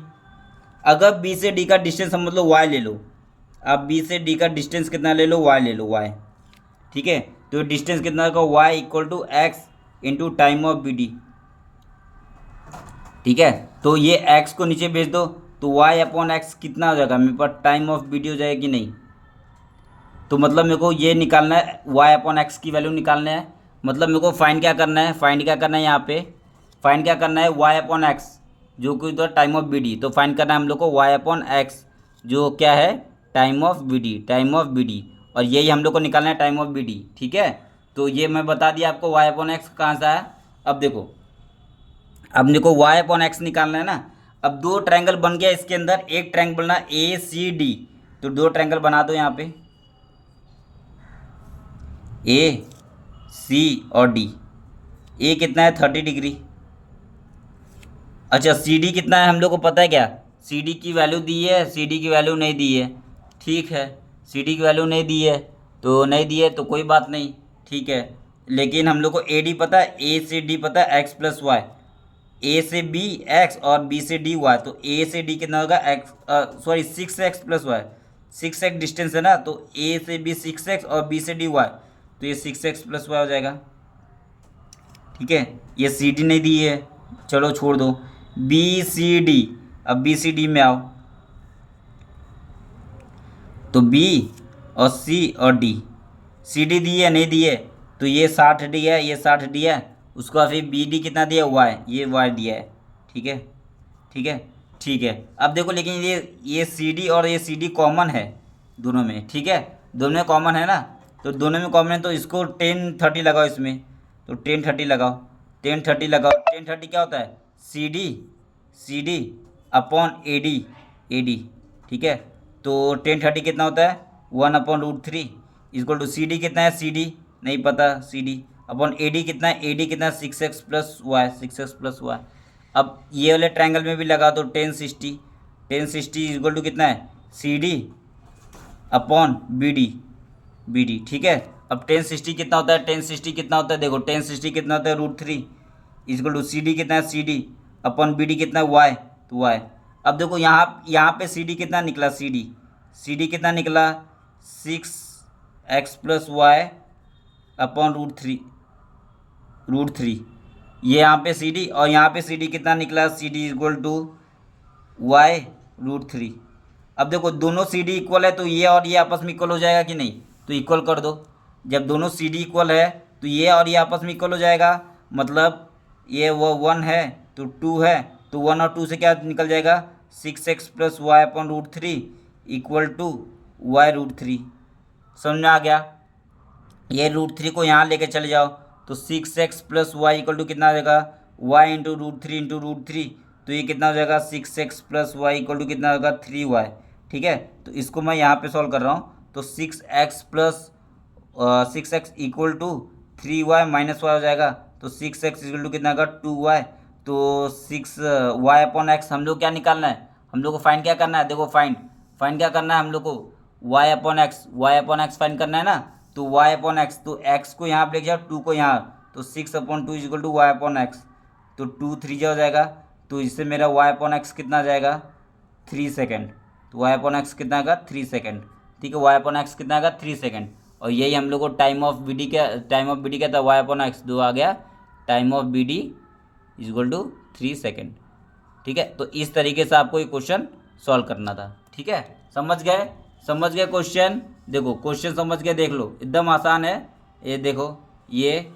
अगर बी से डी का डिस्टेंस समझ लो वाई ले लो, आप बी से डी का डिस्टेंस कितना ले लो, वाई ले लो, वाई। ठीक है, तो डिस्टेंस कितना होगा, y equal to x into time of B D. ठीक है, तो ये एक्स को नीचे भेज दो, तो वाई अपॉन एक्स कितना हो जाएगा, मेरे पास टाइम ऑफ बी डी हो जाएगी नहीं। तो मतलब मेरे को ये निकालना है, वाई अपॉन एक्स की वैल्यू निकालना है, मतलब मेरे को फाइंड क्या करना है, फाइंड क्या करना है यहाँ पे, फाइंड क्या करना है, वाई अपॉन एक्स जो कि तो टाइम ऑफ बी डी। तो फाइंड करना है हम लोग को वाई अपॉन एक्स जो क्या है, time of B D, time of B D, और यही हम लोग को निकालना है टाइम ऑफ बी डी। ठीक है, तो ये मैं बता दिया आपको वाई अपॉन एक्स कहाँ से आया। अब देखो, अब देखो वाई अपॉन एक्स निकालना है ना। अब दो ट्रायंगल बन गया इसके अंदर, एक ट्रायंगल बनना ए सी डी, तो दो ट्रायंगल बना दो यहाँ पे, ए सी और डी। ए कितना है 30 डिग्री, अच्छा सी डी कितना है हम लोग को पता है क्या, सी डी की वैल्यू दी है, सी डी की वैल्यू नहीं दी है। ठीक है, सी डी की वैल्यू नहीं दी है तो नहीं दी है तो कोई बात नहीं। ठीक है, लेकिन हम लोग को ए डी पता है, ए से डी पता है एक्स प्लस वाई, ए से बी एक्स और बी से डी वाई, तो ए से डी कितना होगा x, sorry 6x plus y, 6x distance है ना, तो ए से बी 6x और बी से डी वाई, तो ये 6x प्लस वाई हो जाएगा। ठीक है, ये सी डी नहीं दी है, चलो छोड़ दो, बी सी डी। अब बी सी डी में आओ, तो बी और सी और डी, सी डी दी है नहीं दी है, तो ये 60 डी है, ये 60 डी है, उसको फिर बी डी कितना दिया, वाई, ये वाई दिया है। ठीक है, ठीक है, ठीक है। अब देखो लेकिन ये सी डी और ये सी डी कॉमन है दोनों में। ठीक है, दोनों में कॉमन है ना, तो दोनों में कॉमन है, तो इसको 10 30 लगाओ इसमें, तो 10 30 लगाओ, 10 30 लगाओ। 10 30 क्या होता है, C D upon A D AD, ठीक है। तो टेन 30 कितना होता है 1/√3 इक्वल टू CD कितना है, CD नहीं पता, CD अपॉन AD कितना है, AD कितना है 6x plus y, 6x plus Y. अब ये वाले ट्रायंगल में भी लगा दो 10 60 इक्वल टू कितना है CD अपॉन BD, ठीक है। अब 10 60 कितना होता है, 10 60 कितना होता है, देखो 10 60 कितना होता है √3 इक्वल टू CD कितना है CD अपॉन BD कितना है y, तो y। अब देखो यहाँ पे CD कितना निकला, CD कितना निकला 6x प्लस वाई अपॉन √3 ये यहाँ पे CD और यहाँ पे CD कितना निकला, CD इक्वल टू y √3। अब देखो दोनों CD इक्वल है तो ये और ये आपस में इक्वल हो जाएगा कि नहीं, तो इक्वल कर दो। जब दोनों CD इक्वल है तो ये और ये आपस में इक्वल हो जाएगा, मतलब ये वो 1 है तो 2 है, तो 1 और 2 से क्या निकल जाएगा 6x plus y upon √3 equal to y √3। समझ में आ गया। ये √3 को यहाँ लेके चले जाओ तो 6x plus Y equal to कितना आ जाएगा y इंटू √3 तो ये कितना हो जाएगा 6x plus Y equal to कितना होगा 3y, ठीक है। तो इसको मैं यहाँ पे सॉल्व कर रहा हूँ तो 6x equal to 3y minus Y हो जाएगा, तो 6x इक्वल टू कितना होगा 2y। तो 6y अपॉन एक्स हम लोग क्या निकालना है, हम लोग को फाइंड क्या करना है, देखो फाइंड क्या करना है हम लोग को y अपॉन एक्स फाइंड करना है ना। तो y अपॉन एक्स, तो x को यहाँ पे लेके जाओ 2 को यहाँ, तो 6/2 equal to y upon x, तो 2 3 हो जाएगा, तो इससे मेरा y अपॉन एक्स कितना आ जाएगा 3 सेकेंड। तो y अपॉन एक्स कितना आएगा 3 सेकेंड, ठीक है। y अपॉन एक्स कितना आएगा 3 सेकेंड, और यही हम लोग को टाइम ऑफ BD क्या था y अपॉन एक्स, दो आ गया time of BD equal to 3 second, ठीक है। तो इस तरीके से आपको ये क्वेश्चन सॉल्व करना था, ठीक है। समझ गए क्वेश्चन, देखो क्वेश्चन समझ गए, देख लो एकदम आसान है। ये देखो ये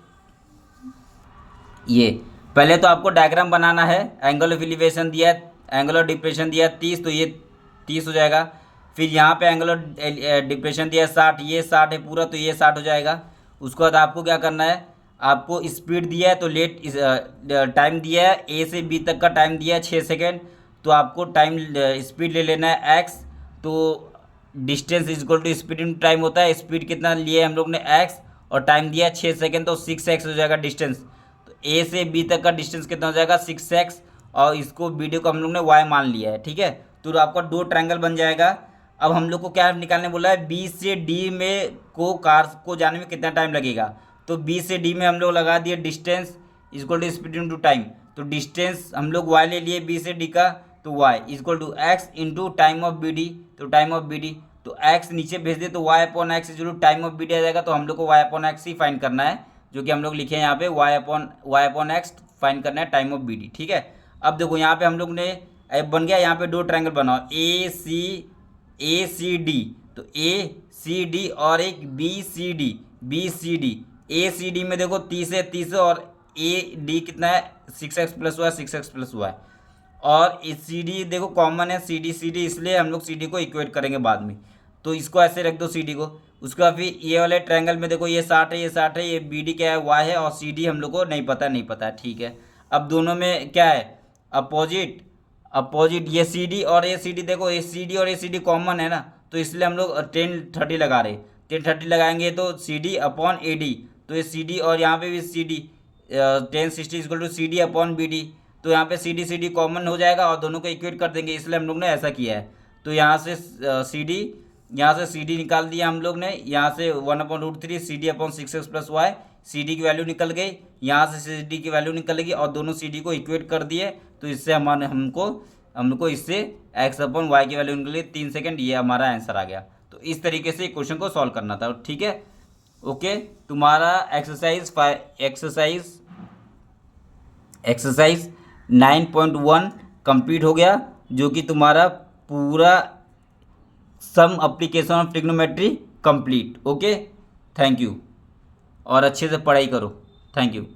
पहले तो आपको डायग्राम बनाना है, एंगल ऑफ एलिवेशन दिया है, एंगल ऑफ डिप्रेशन दिया है 30, तो ये 30 हो जाएगा। फिर यहाँ पे एंगल ऑफ डिप्रेशन दिया है 60, ये 60 है पूरा, तो ये 60 हो जाएगा। उसके बाद आपको क्या करना है, आपको स्पीड दिया है तो टाइम दिया है A से B तक का टाइम दिया है 6 सेकेंड, तो आपको टाइम स्पीड ले लेना है x, तो distance equal to speed in time होता है। स्पीड कितना लिए हम लोग ने x और टाइम दिया है 6 सेकेंड, तो 6x हो जाएगा डिस्टेंस। तो A से B तक का डिस्टेंस कितना हो जाएगा 6x, और इसको BD को हम लोग ने y मान लिया है, ठीक है। तो आपका दो ट्रायंगल बन जाएगा। अब हम लोग को क्या निकालने बोला है, B से D में कार को जाने में कितना टाइम लगेगा, तो B से D में हम लोग लगा दिए distance equal to speed into time. तो डिस्टेंस हम लोग y ले लिए B से D का, तो y equal to x into time of BD, तो टाइम ऑफ BD, तो x नीचे भेज दे तो y upon x equal to time of BD आ जाएगा। तो हम लोग को y अपॉन एक्स ही फाइंड करना है, जो कि हम लोग लिखे हैं यहाँ पे y अपॉन एक्स फाइंड करना है टाइम ऑफ BD, ठीक है। अब देखो यहाँ पे हम लोग ने बन गया, यहाँ पे दो ट्रायंगल बनाओ ACD, तो ACD और एक BCD। ACD में देखो 30 है 30 और AD कितना है 6x प्लस वाई, और CD देखो कॉमन है CD इसलिए हम लोग CD को इक्वेट करेंगे बाद में, तो इसको ऐसे रख दो CD को। उसके बाद फिर ये वाले ट्रायंगल में देखो ये 60 है, ये BD क्या है y है, और CD हम लोग को नहीं पता है, ठीक है। अब दोनों में क्या है अपोजिट, ये CD और ACD, देखो ये CD और ACD कॉमन है ना, तो इसलिए हम लोग 10 30 लगा रहे, 10 30 लगाएंगे तो CD अपॉन AD, तो ये CD और यहाँ पे भी CD 10 60 equal to CD upon BD, तो यहाँ पे CD कॉमन हो जाएगा और दोनों को इक्वेट कर देंगे, इसलिए हम लोग ने ऐसा किया है। तो यहाँ से CD निकाल दिया हम लोग ने, यहाँ से 1/√3 CD upon 6x plus y, CD की वैल्यू निकल गई, यहाँ से CD की वैल्यू निकल गई, और दोनों CD को इक्वेट कर दिए, तो इससे हमको इससे x अपॉन वाई की वैल्यू निकल गई 3 सेकेंड, ये हमारा आंसर आ गया। तो इस तरीके से क्वेश्चन को सॉल्व करना था, ठीक है। ओके, तुम्हारा एक्सरसाइज 9.1 कंप्लीट हो गया, जो कि तुम्हारा पूरा some application of trigonometry complete. Okay, thank you, और अच्छे से पढ़ाई करो, थैंक यू।